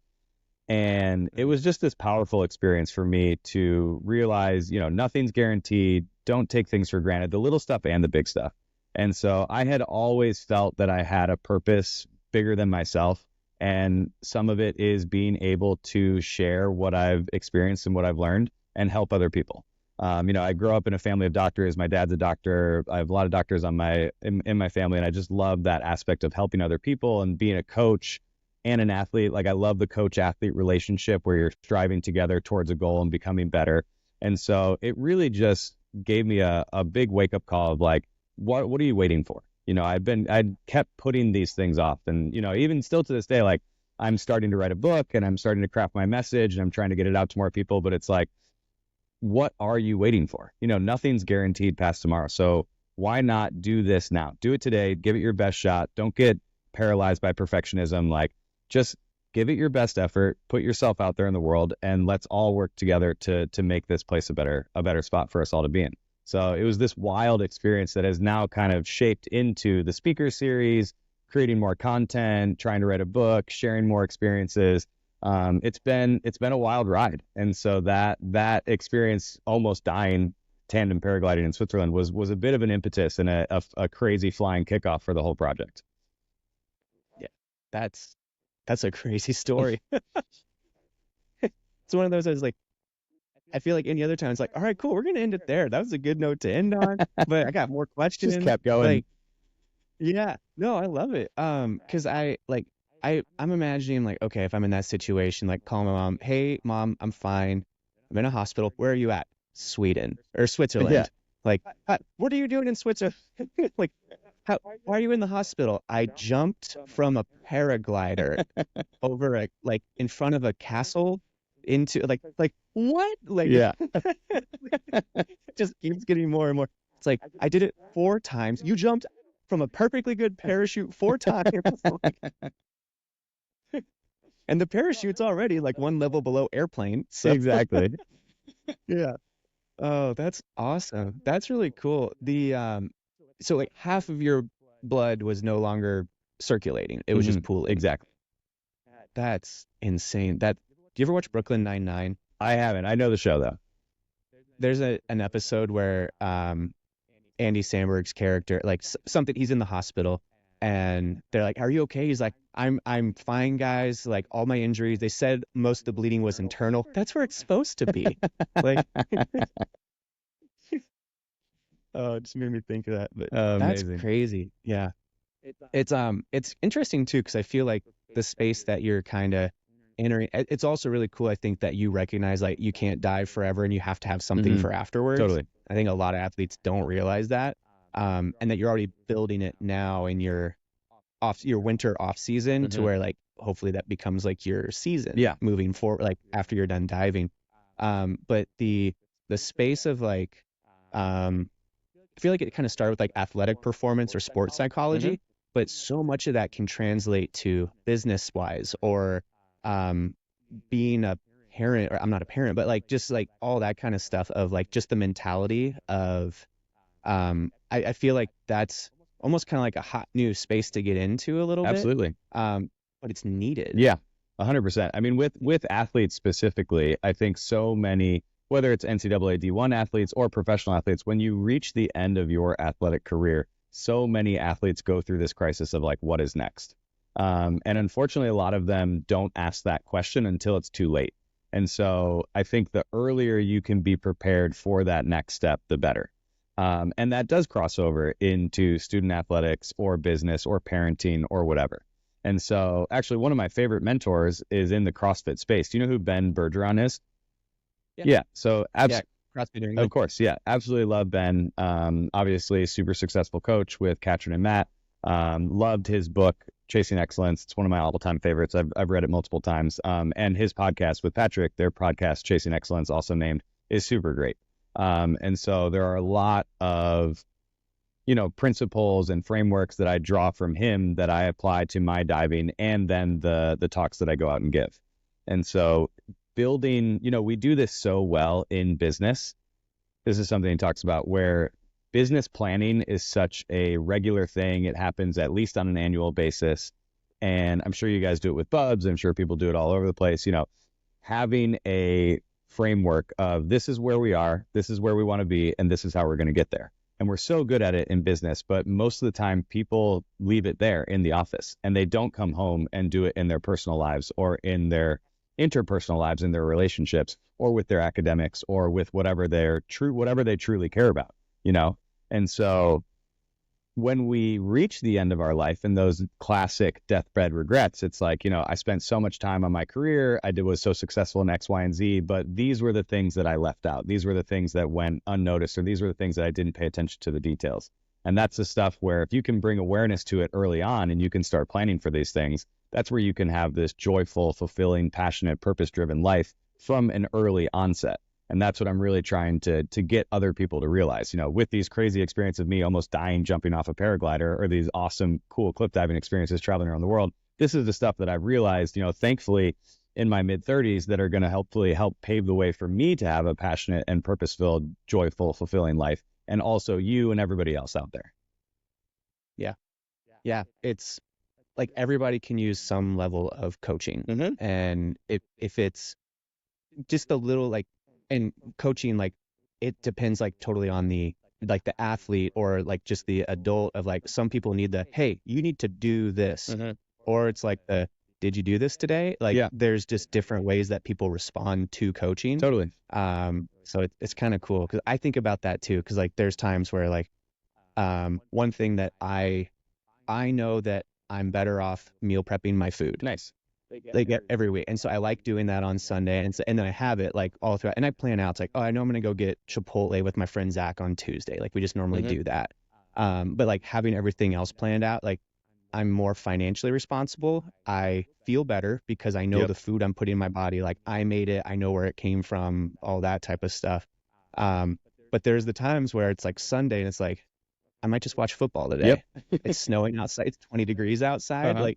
And it was just this powerful experience for me to realize, nothing's guaranteed. Don't take things for granted, the little stuff and the big stuff. And so I had always felt that I had a purpose bigger than myself. And some of it is being able to share what I've experienced and what I've learned and help other people. I grew up in a family of doctors. My dad's a doctor. I have a lot of doctors in my family, and I just love that aspect of helping other people and being a coach and an athlete. Like I love the coach-athlete relationship where you're striving together towards a goal and becoming better. And so it really just gave me a big wake-up call of like, what are you waiting for? I'd kept putting these things off. And, even still to this day, like I'm starting to write a book and I'm starting to craft my message and I'm trying to get it out to more people. But it's like, what are you waiting for? Nothing's guaranteed past tomorrow. So why not do this now? Do it today. Give it your best shot. Don't get paralyzed by perfectionism. Like just give it your best effort, put yourself out there in the world, and let's all work together to make this place a better spot for us all to be in. So it was this wild experience that has now kind of shaped into the speaker series, creating more content, trying to write a book, sharing more experiences. It's been a wild ride. And so that experience, almost dying tandem paragliding in Switzerland, was a bit of an impetus and a crazy flying kickoff for the whole project. Yeah, that's a crazy story. It's one of those I was like, I feel like any other time it's like, all right, cool, we're gonna end it there. That was a good note to end on. But I got more questions. Just kept going. Like, yeah, no, I love it. Because I'm imagining like, okay, if I'm in that situation, like call my mom, hey mom, I'm fine. I'm in a hospital. Where are you at? Sweden or Switzerland. Yeah. Like, what are you doing in Switzerland? Like, why are you in the hospital? I jumped from a paraglider over in front of a castle into like what? Like, yeah. It just keeps getting more and more. It's like, I did it 4 times. You jumped from a perfectly good parachute 4 times. And the parachute's already like 1 level below airplane. So. Exactly. Yeah. Oh, that's awesome. That's really cool. So like half of your blood was no longer circulating. It was just pooling. Exactly. That's insane. Do you ever watch Brooklyn Nine-Nine? I haven't. I know the show though. There's an episode where Andy Samberg's character, like something, he's in the hospital and they're like, "Are you okay?" He's like, I'm fine, guys. Like all my injuries, they said most of the bleeding was internal. That's where it's supposed to be. Like, oh, it just made me think of that. But that's amazing. crazy. Yeah. It's interesting too, because I feel like the space that you're kind of entering, it's also really cool. I think that you recognize like you can't dive forever and you have to have something for afterwards. Totally. I think a lot of athletes don't realize that, and that you're already building it now in your winter off season to where like hopefully that becomes like your season. Yeah. Moving forward, like after you're done diving. But the space of like, I feel like it kind of started with like athletic performance or sports psychology, but so much of that can translate to business wise or being a parent, or I'm not a parent, but like just like all that kind of stuff of like just the mentality of I feel like that's almost kind of like a hot new space to get into a little bit. Absolutely. But it's needed. Yeah, 100%. I mean, with athletes specifically, I think so many, whether it's NCAA D1 athletes or professional athletes, when you reach the end of your athletic career, so many athletes go through this crisis of like, what is next? And unfortunately, a lot of them don't ask that question until it's too late. And so I think the earlier you can be prepared for that next step, the better. And that does cross over into student athletics or business or parenting or whatever. And so actually one of my favorite mentors is in the CrossFit space. Do you know who Ben Bergeron is? Yeah. So CrossFit, of course. Yeah. Absolutely love Ben. Obviously super successful coach with Katrin and Matt. Loved his book, Chasing Excellence. It's one of my all-time favorites. I've read it multiple times. And his podcast with Patrick, their podcast, Chasing Excellence, also named, is super great. And so there are a lot of principles and frameworks that I draw from him that I apply to my diving, and then the talks that I go out and give. And so building, we do this so well in business. This is something he talks about, where business planning is such a regular thing. It happens at least on an annual basis. And I'm sure you guys do it with Bubs. I'm sure people do it all over the place. Having a framework of this is where we are, this is where we want to be, and this is how we're going to get there. And we're so good at it in business, but most of the time people leave it there in the office, and they don't come home and do it in their personal lives or in their interpersonal lives, in their relationships, or with their academics, or with whatever they truly care about, And so when we reach the end of our life and those classic deathbed regrets, it's like, I spent so much time on my career, was so successful in X, Y, and Z, but these were the things that I left out. These were the things that went unnoticed, or these were the things that I didn't pay attention to the details. And that's the stuff where if you can bring awareness to it early on and you can start planning for these things, that's where you can have this joyful, fulfilling, passionate, purpose-driven life from an early onset. And that's what I'm really trying to get other people to realize, with these crazy experiences of me almost dying jumping off a paraglider, or these awesome, cool cliff diving experiences traveling around the world. This is the stuff that I've realized, thankfully in my mid-30s, that are going to hopefully help pave the way for me to have a passionate and purpose-filled, joyful, fulfilling life. And also you and everybody else out there. Yeah. It's like everybody can use some level of coaching. Mm-hmm. And if it's just a little and coaching, it depends totally on the athlete, or just the adult, of some people need hey, you need to do this. Mm-hmm. Or it's did you do this today? There's just different ways that people respond to coaching. Totally. So it's kind of cool, because I think about that too, because there's times where one thing that I know that I'm better off meal prepping my food. Nice. They get every week. And so I like doing that on Sunday. And then I have it all throughout. And I plan out. It's I know I'm going to go get Chipotle with my friend Zach on Tuesday. We just normally Mm-hmm. do that. But having everything else planned out, I'm more financially responsible. I feel better because I know Yep. the food I'm putting in my body. I made it. I know where it came from, all that type of stuff. But there's the times where it's Sunday and it's I might just watch football today. Yep. It's snowing outside. It's 20 degrees outside. Uh-huh.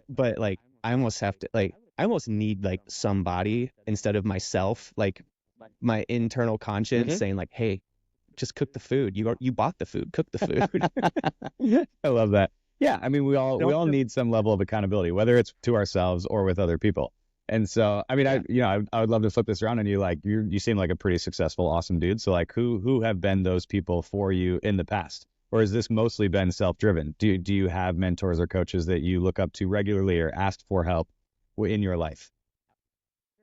But I almost have to I almost need somebody instead of myself, my internal conscience Mm-hmm. saying hey, just cook the food. You bought the food, cook the food. I love that. Yeah, I mean, we all Don't- need some level of accountability, whether it's to ourselves or with other people. And so, I mean, I would love to flip this around on you. You seem like a pretty successful, awesome dude. So who have been those people for you in the past? Or has this mostly been self-driven? Do you have mentors or coaches that you look up to regularly or ask for help in your life?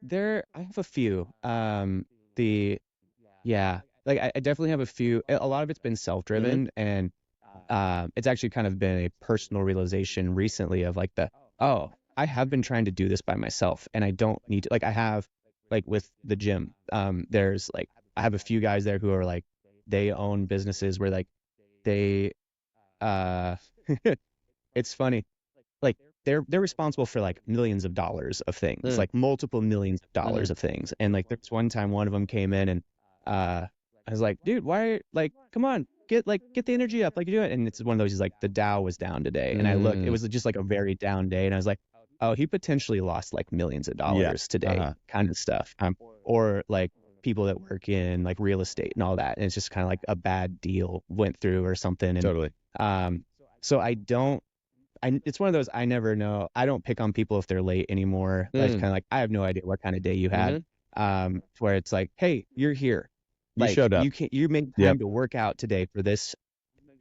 I have a few. I definitely have a few. A lot of it's been self-driven, and it's actually kind of been a personal realization recently of I have been trying to do this by myself, and I don't need to. I have with the gym. There's I have a few guys there who are they own businesses where they it's funny, they're responsible for millions of dollars of things, multiple millions of dollars of things. And there's one time one of them came in, and I was dude, why come on, get the energy up, you do it. And it's one of those, he's the Dow was down today, and I looked, it was just a very down day, and I was oh, he potentially lost millions of dollars today, kind of stuff. Or people that work in real estate and all that, and it's just kind of a bad deal went through or something. And Totally. so it's one of those, I never know. I don't pick on people if they're late anymore. It's kind of I have no idea what kind of day you had. Where it's hey, you're here. You showed up. You made time to work out today for this.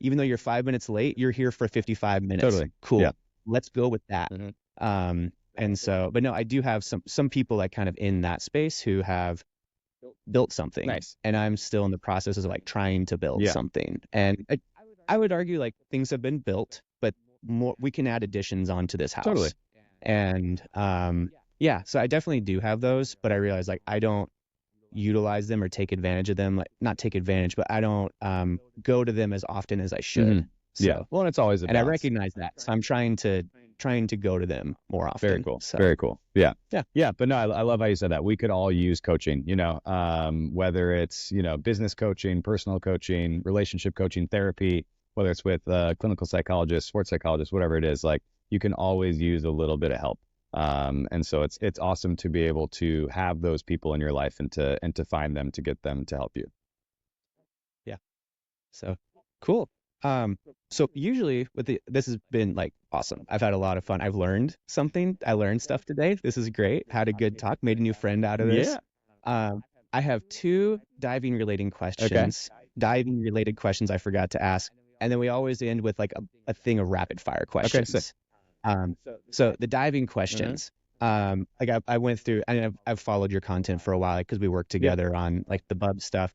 Even though you're 5 minutes late, you're here for 55 minutes. Totally. Cool. Yeah. Let's go with that. And so, but no, I do have some people kind of in that space who have built something. Nice. And I'm still in the process of trying to build something. And I would argue things have been built, but more, we can add additions onto this house. Totally. And so I definitely do have those, but I realize I don't utilize them or take advantage of them. Not take advantage, but I don't go to them as often as I should. Mm-hmm. So, Well, and it's always a balance. I recognize that. So I'm trying to trying to go to them more often. Very cool. So, Very cool. Yeah. Yeah. Yeah. But no, I love how you said that. We could all use coaching, whether it's, business coaching, personal coaching, relationship coaching, therapy, whether it's with clinical psychologists, sports psychologists, whatever it is, like you can always use a little bit of help. And so it's awesome to be able to have those people in your life and to find them, to get them to help you. Yeah. So cool. So usually this has been like awesome. I've had a lot of fun. I've learned something. I learned stuff today. This is great. Had a good talk, made a new friend out of this. Yeah. I have 2 diving related questions. Okay. Diving related questions I forgot to ask. And then we always end with like a thing of rapid fire questions. Okay, sick. So the diving questions, like I went through, I've followed your content for a while because we worked together on like the bub stuff.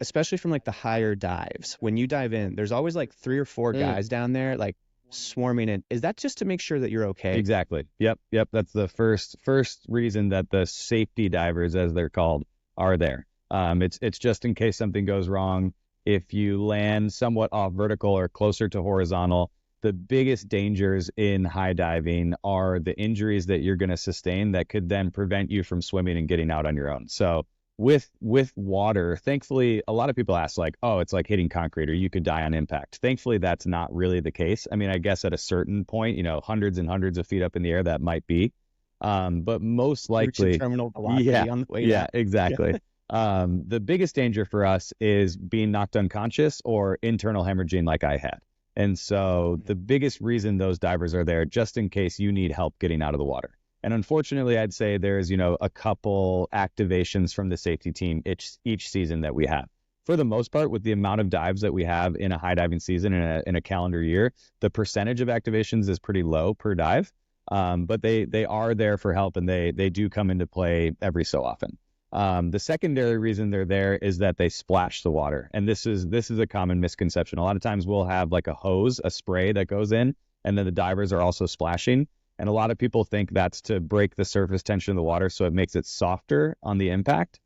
Especially from like the higher dives, when you dive in, there's always like 3 or 4 guys down there like swarming in. Is that just to make sure that you're okay? Exactly. Yep. That's the first reason that the safety divers, as they're called, are there. It's just in case something goes wrong. If you land somewhat off vertical or closer to horizontal, the biggest dangers in high diving are the injuries that you're going to sustain that could then prevent you from swimming and getting out on your own. So with water, thankfully, a lot of people ask like, oh, it's like hitting concrete or you could die on impact. Thankfully, that's not really the case. I mean, I guess at a certain point, hundreds and hundreds of feet up in the air, that might be. But most likely, terminal velocity on the way down. Exactly. The biggest danger for us is being knocked unconscious or internal hemorrhaging like I had. And so the biggest reason those divers are there, just in case you need help getting out of the water. And unfortunately, I'd say there's, a couple activations from the safety team each season that we have. For the most part, with the amount of dives that we have in a high diving season in a calendar year, the percentage of activations is pretty low per dive. But they are there for help, and they do come into play every so often. The secondary reason they're there is that they splash the water. And this is a common misconception. A lot of times we'll have like a hose, a spray that goes in, and then the divers are also splashing. And a lot of people think that's to break the surface tension of the water so it makes it softer on the impact.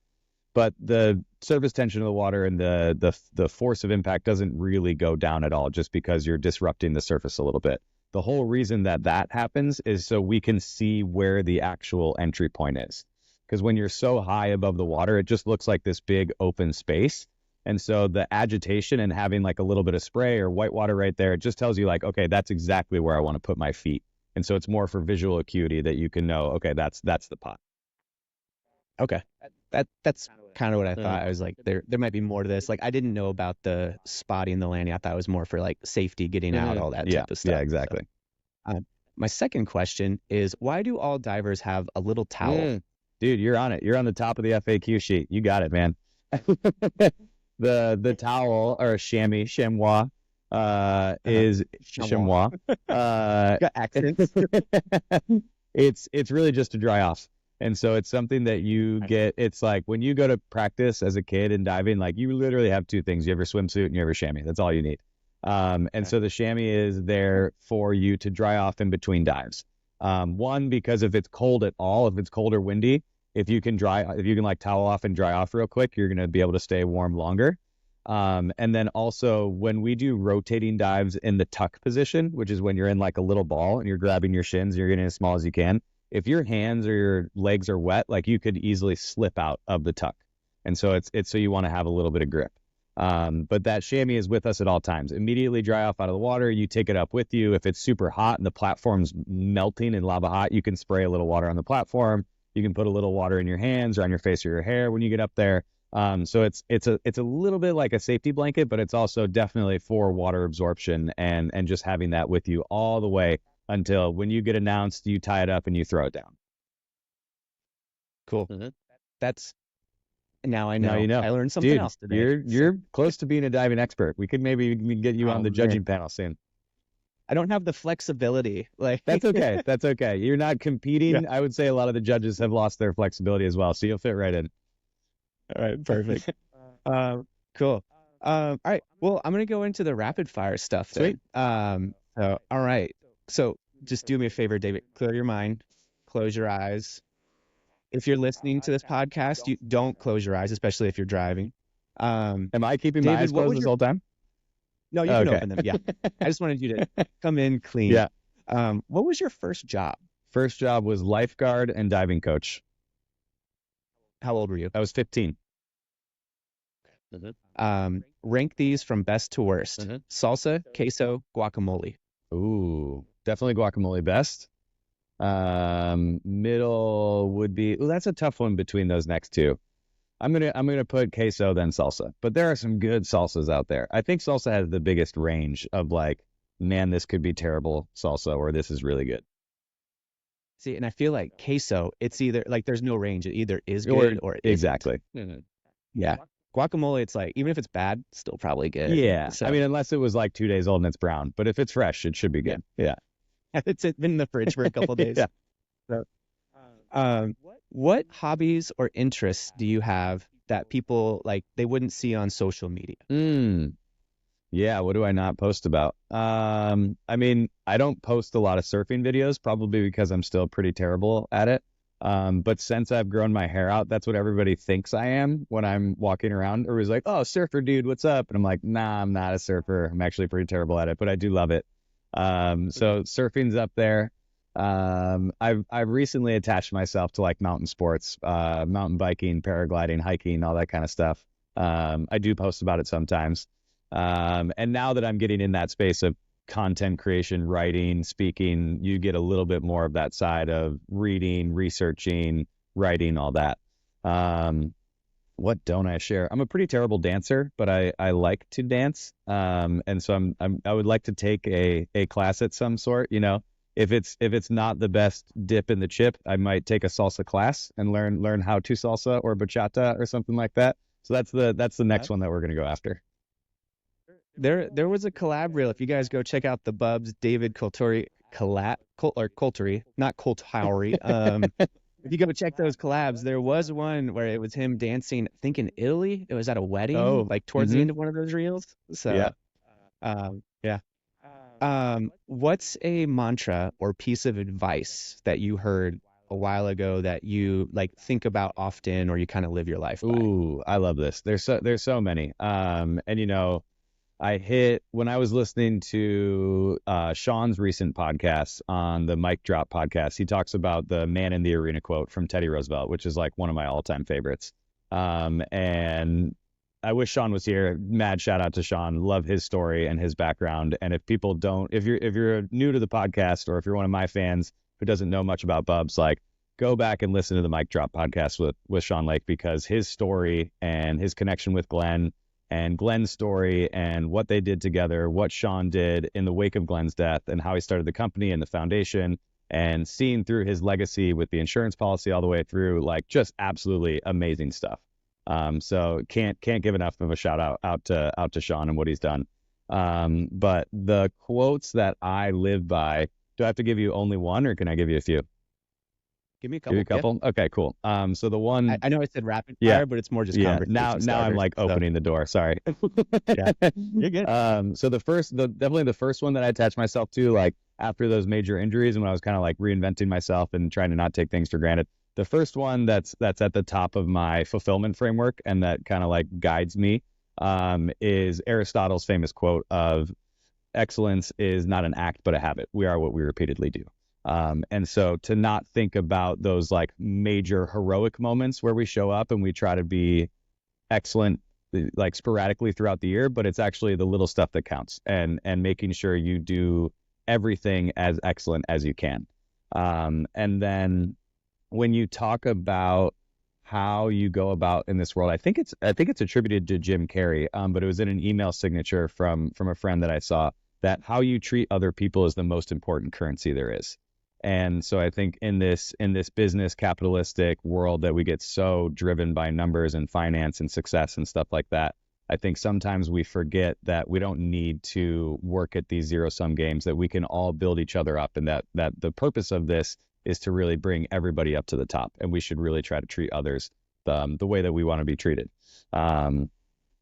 But the surface tension of the water and the force of impact doesn't really go down at all, just because you're disrupting the surface a little bit. The whole reason that happens is so we can see where the actual entry point is. Because when you're so high above the water, it just looks like this big open space. And so the agitation and having like a little bit of spray or white water right there, it just tells you like, okay, that's exactly where I want to put my feet. And so it's more for visual acuity that you can know, okay, that's the pot. Okay. That's kind of what I thought. I was like, there might be more to this. Like, I didn't know about the spotting, the landing. I thought it was more for like safety, getting out, all that type of stuff. Yeah, exactly. So, my second question is, why do all divers have a little towel? Dude, you're on it. You're on the top of the FAQ sheet. You got it, man. The towel, or chamois, is chamois. Got accents. It's really just to dry off. And so it's something that you get. It's like when you go to practice as a kid in diving, like you literally have 2 things. You have your swimsuit and you have your chamois. That's all you need. And so the chamois is there for you to dry off in between dives. One, because if it's cold at all, if it's cold or windy, if you can like towel off and dry off real quick, you're going to be able to stay warm longer. And then also when we do rotating dives in the tuck position, which is when you're in like a little ball and you're grabbing your shins, you're getting as small as you can. If your hands or your legs are wet, like you could easily slip out of the tuck. And so it's so you want to have a little bit of grip. But that chamois is with us at all times. Immediately dry off out of the water, you take it up with you. If it's super hot and the platform's melting and lava hot, you can spray a little water on the platform. You can put a little water in your hands or on your face or your hair when you get up there. So it's a little bit like a safety blanket, but it's also definitely for water absorption and just having that with you all the way until when you get announced, you tie it up and you throw it down. Cool. That's now I know. Now you know. I learned something else today. You're close to being a diving expert. We could maybe get you on the judging panel soon. I don't have the flexibility. Like that's okay. That's okay. You're not competing. Yeah. I would say a lot of the judges have lost their flexibility as well, so you'll fit right in. All right, perfect. Cool. All right. Well, I'm gonna go into the rapid fire stuff then. Sweet. All right. So just do me a favor, David. Clear your mind. Close your eyes. If you're listening to this podcast, you don't close your eyes, especially if you're driving. Am I keeping my eyes closed this whole time? No, you can Okay. open them. Yeah. I just wanted you to come in clean. Yeah. What was your first job? First job was lifeguard and diving coach. How old were you? I was 15. Rank these from best to worst. Salsa, queso, guacamole. Ooh, definitely guacamole best. Middle would be, that's a tough one between those next two. I'm gonna put queso then salsa, but there are some good salsas out there. I think salsa has the biggest range of like, man, this could be terrible salsa, or this is really good. See, and I feel like queso, it's either like there's no range. It either is good or it isn't. Exactly. Yeah. Guacamole, it's like even if it's bad, still probably good. Yeah. So I mean, unless it was like 2 days old and it's brown, but if it's fresh, it should be good. Yeah. it's been in the fridge for a couple days. Yeah. So, what hobbies or interests do you have that people like they wouldn't see on social media? Yeah, what do I not post about? I mean, I don't post a lot of surfing videos, probably because I'm still pretty terrible at it. But since I've grown my hair out, that's what everybody thinks I am when I'm walking around. Everybody's like, "Oh, surfer dude, what's up?" And I'm like, "Nah, I'm not a surfer. I'm actually pretty terrible at it, but I do love it." So surfing's up there. I've recently attached myself to like mountain sports, mountain biking, paragliding, hiking, all that kind of stuff. I do post about it sometimes. And now that I'm getting in that space of content creation, writing, speaking, you get a little bit more of that side of reading, researching, writing, all that. What don't I share? I'm a pretty terrible dancer, but I like to dance. And so I would like to take a class at some sort, you know. If it's not the best dip in the chip, I might take a salsa class and learn how to salsa or bachata or something like that. So that's the next one that we're gonna go after. There was a collab reel. If you guys go check out the Bubs David Colturi Colturi, not Colturi. If you go check those collabs, there was one where it was him dancing, I think in Italy. It was at a wedding, like towards the end of one of those reels. So yeah. What's a mantra or piece of advice that you heard a while ago that you like think about often or you kind of live your life by? Ooh, I love this. There's so many. And you know, when I was listening to Sean's recent podcast on the Mic Drop podcast, he talks about the man in the arena quote from Teddy Roosevelt, which is like one of my all-time favorites. And I wish Sean was here. Mad shout out to Sean. Love his story and his background. And if people don't, if you're new to the podcast or if you're one of my fans who doesn't know much about Bubs, like go back and listen to the Mic Drop podcast with Sean Lake, because his story and his connection with Glenn and Glenn's story and what they did together, what Sean did in the wake of Glenn's death and how he started the company and the foundation and seeing through his legacy with the insurance policy all the way through, like just absolutely amazing stuff. So can't give enough of a shout out to Sean and what he's done. But the quotes that I live by, do I have to give you only one or can I give you a few? Give me a couple. Yeah. Okay, cool. So the one I know I said rapid fire, but it's more just conversation. Now I'm like opening the door. Sorry. Yeah, you're good. So definitely the first one that I attached myself to, like after those major injuries and when I was kind of like reinventing myself and trying to not take things for granted. The first one that's at the top of my fulfillment framework and that kind of like guides me is Aristotle's famous quote of excellence is not an act but a habit. We are what we repeatedly do. And so to not think about those like major heroic moments where we show up and we try to be excellent like sporadically throughout the year, but it's actually the little stuff that counts and making sure you do everything as excellent as you can. And then when you talk about how you go about in this world, I think it's attributed to Jim Carrey, but it was in an email signature from a friend that I saw, that how you treat other people is the most important currency there is. And so I think in this business capitalistic world that we get so driven by numbers and finance and success and stuff like that, I think sometimes we forget that we don't need to work at these zero-sum games, that we can all build each other up, and that the purpose of this is to really bring everybody up to the top, and we should really try to treat others the way that we want to be treated. And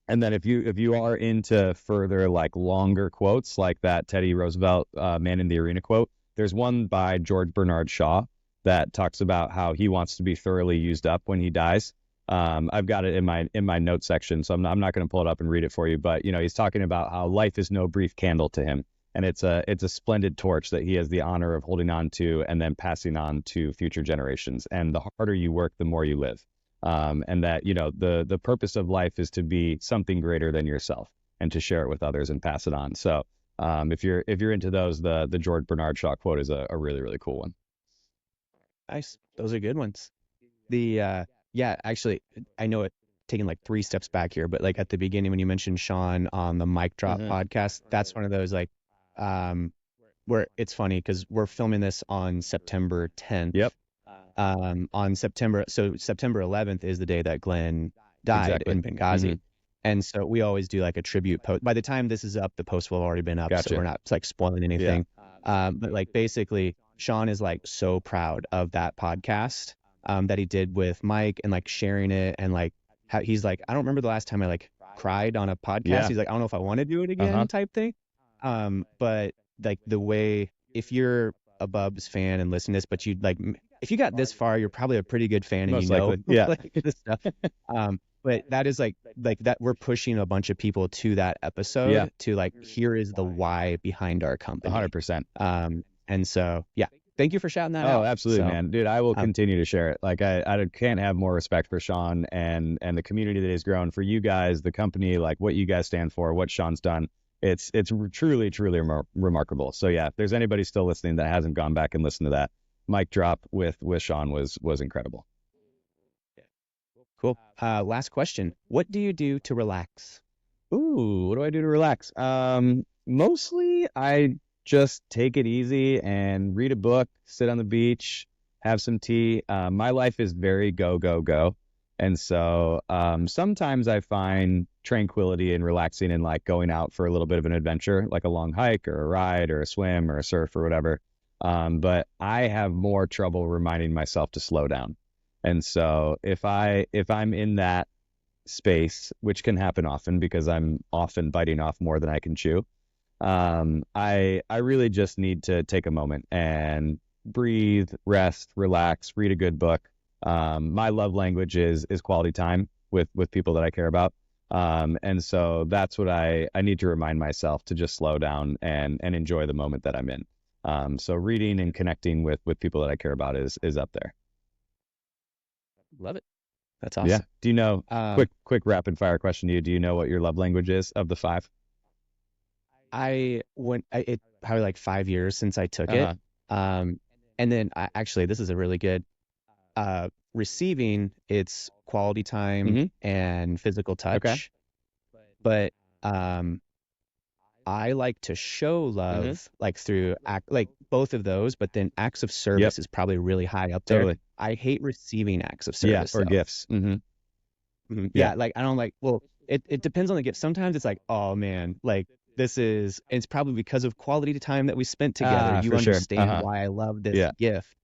then if you are into further like longer quotes like that Teddy Roosevelt man in the arena quote, there's one by George Bernard Shaw that talks about how he wants to be thoroughly used up when he dies. I've got it in my notes section, so I'm not going to pull it up and read it for you. But he's talking about how life is no brief candle to him, and it's a splendid torch that he has the honor of holding on to and then passing on to future generations. And the harder you work, the more you live. And that the purpose of life is to be something greater than yourself and to share it with others and pass it on. So if you're into those, the George Bernard Shaw quote is a really, really cool one. Nice. Those are good ones. Yeah, actually, I know it taking like 3 steps back here, but like at the beginning when you mentioned Sean on the Mic Drop podcast, that's one of those like where it's funny because we're filming this on September 10th. Yep. On September 11th is the day that Glenn died in Benghazi. And so we always do like a tribute post. By the time this is up, the post will have already been up, so we're not like spoiling anything. But like basically Sean is like so proud of that podcast that he did with Mike and like sharing it, and like how he's like, I don't remember the last time I like cried on a podcast. He's like, I don't know if I want to do it again type thing. But like the way, if you're a Bubs fan and listen to this, but you like, if you got this far, you're probably a pretty good fan. Most and likely. Yeah. like this stuff. But that is like that we're pushing a bunch of people to that episode to like, here is the why behind our company. 100%. And so, yeah, thank you for shouting that out. Oh, absolutely, man. Dude, I will continue to share it. Like I can't have more respect for Sean and the community that he's grown, for you guys, the company, like what you guys stand for, what Sean's done. It's truly, truly remarkable. So yeah, if there's anybody still listening that hasn't gone back and listened to that, Mic Drop with Sean was incredible. Cool. Last question. What do you do to relax? Ooh, what do I do to relax? Mostly I just take it easy and read a book, sit on the beach, have some tea. My life is very go, go, go. And so sometimes I find tranquility and relaxing in like going out for a little bit of an adventure, like a long hike or a ride or a swim or a surf or whatever. But I have more trouble reminding myself to slow down. And so if I'm in that space, which can happen often because I'm often biting off more than I can chew, I really just need to take a moment and breathe, rest, relax, read a good book. My love language is quality time with people that I care about. And so that's what I need to remind myself, to just slow down and enjoy the moment that I'm in. So reading and connecting with people that I care about is up there. Love it. That's awesome. Yeah. Do you know, quick rapid fire question to you. Do you know what your love language is of the 5? It probably like 5 years since I took it. And then actually, this is a really good, receiving, it's quality time and physical touch. Okay. But, I like to show love like through like both of those, but then acts of service is probably really high up there. Totally. I hate receiving acts of service. Or gifts. Yeah. Like I don't like, well, it depends on the gift. Sometimes it's like, oh man, like it's probably because of quality time that we spent together. You understand why I love this gift.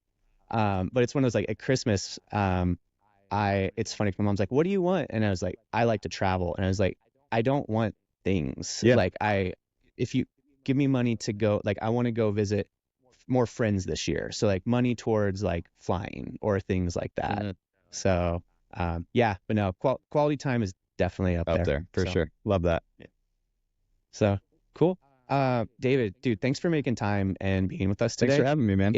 But it's one of those, like at Christmas, it's funny. My mom's like, what do you want? And I was like, I like to travel. And I was like, I don't want things. Like if you give me money to go, like I want to go visit more friends this year. So like money towards like flying or things like that. So but no, quality time is definitely up there for sure. Love that. Yeah. So cool. David, dude, thanks for making time and being with us today. Thanks for having me, man.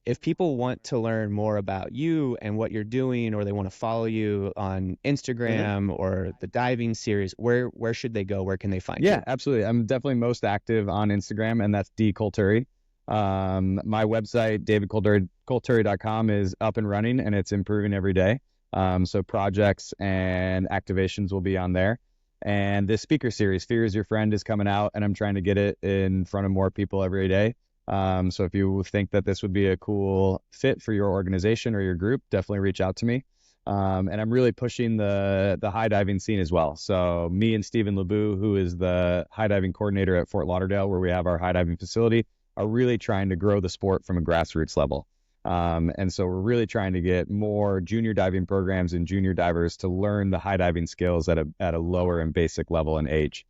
If people want to learn more about you and what you're doing, or they want to follow you on Instagram or the diving series, where should they go? Where can they find you? Yeah, absolutely. I'm definitely most active on Instagram, and that's Colturi. My website, davidcolturi.com, is up and running, and it's improving every day. So projects and activations will be on there. And this speaker series, Fear is Your Friend, is coming out, and I'm trying to get it in front of more people every day. So if you think that this would be a cool fit for your organization or your group, definitely reach out to me. And I'm really pushing the high diving scene as well. So me and Stephen LeBou, who is the high diving coordinator at Fort Lauderdale, where we have our high diving facility, are really trying to grow the sport from a grassroots level. And so we're really trying to get more junior diving programs and junior divers to learn the high diving skills at a lower and basic level and age.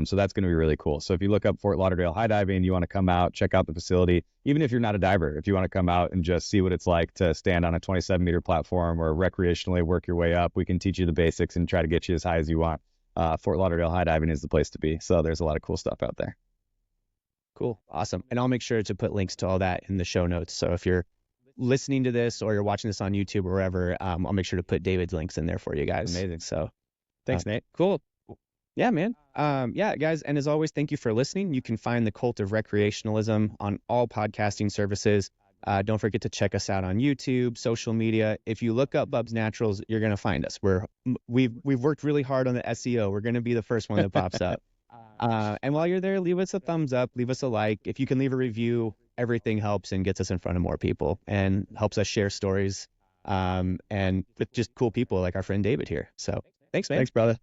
So that's going to be really cool. So if you look up Fort Lauderdale High Diving, you want to come out, check out the facility, even if you're not a diver, if you want to come out and just see what it's like to stand on a 27-meter platform or recreationally work your way up, we can teach you the basics and try to get you as high as you want. Fort Lauderdale High Diving is the place to be. So there's a lot of cool stuff out there. Cool. Awesome. And I'll make sure to put links to all that in the show notes. So if you're listening to this or you're watching this on YouTube or wherever, I'll make sure to put David's links in there for you guys. Amazing. So thanks, Nate. Cool. Yeah, man. Yeah, guys. And as always, thank you for listening. You can find the Cult of Recreationalism on all podcasting services. Don't forget to check us out on YouTube, social media. If you look up Bub's Naturals, you're going to find us. We've worked really hard on the SEO. We're going to be the first one that pops up. And while you're there, leave us a thumbs up, leave us a like. If you can leave a review, everything helps and gets us in front of more people and helps us share stories and with just cool people like our friend David here. So thanks, man. Thanks, brother.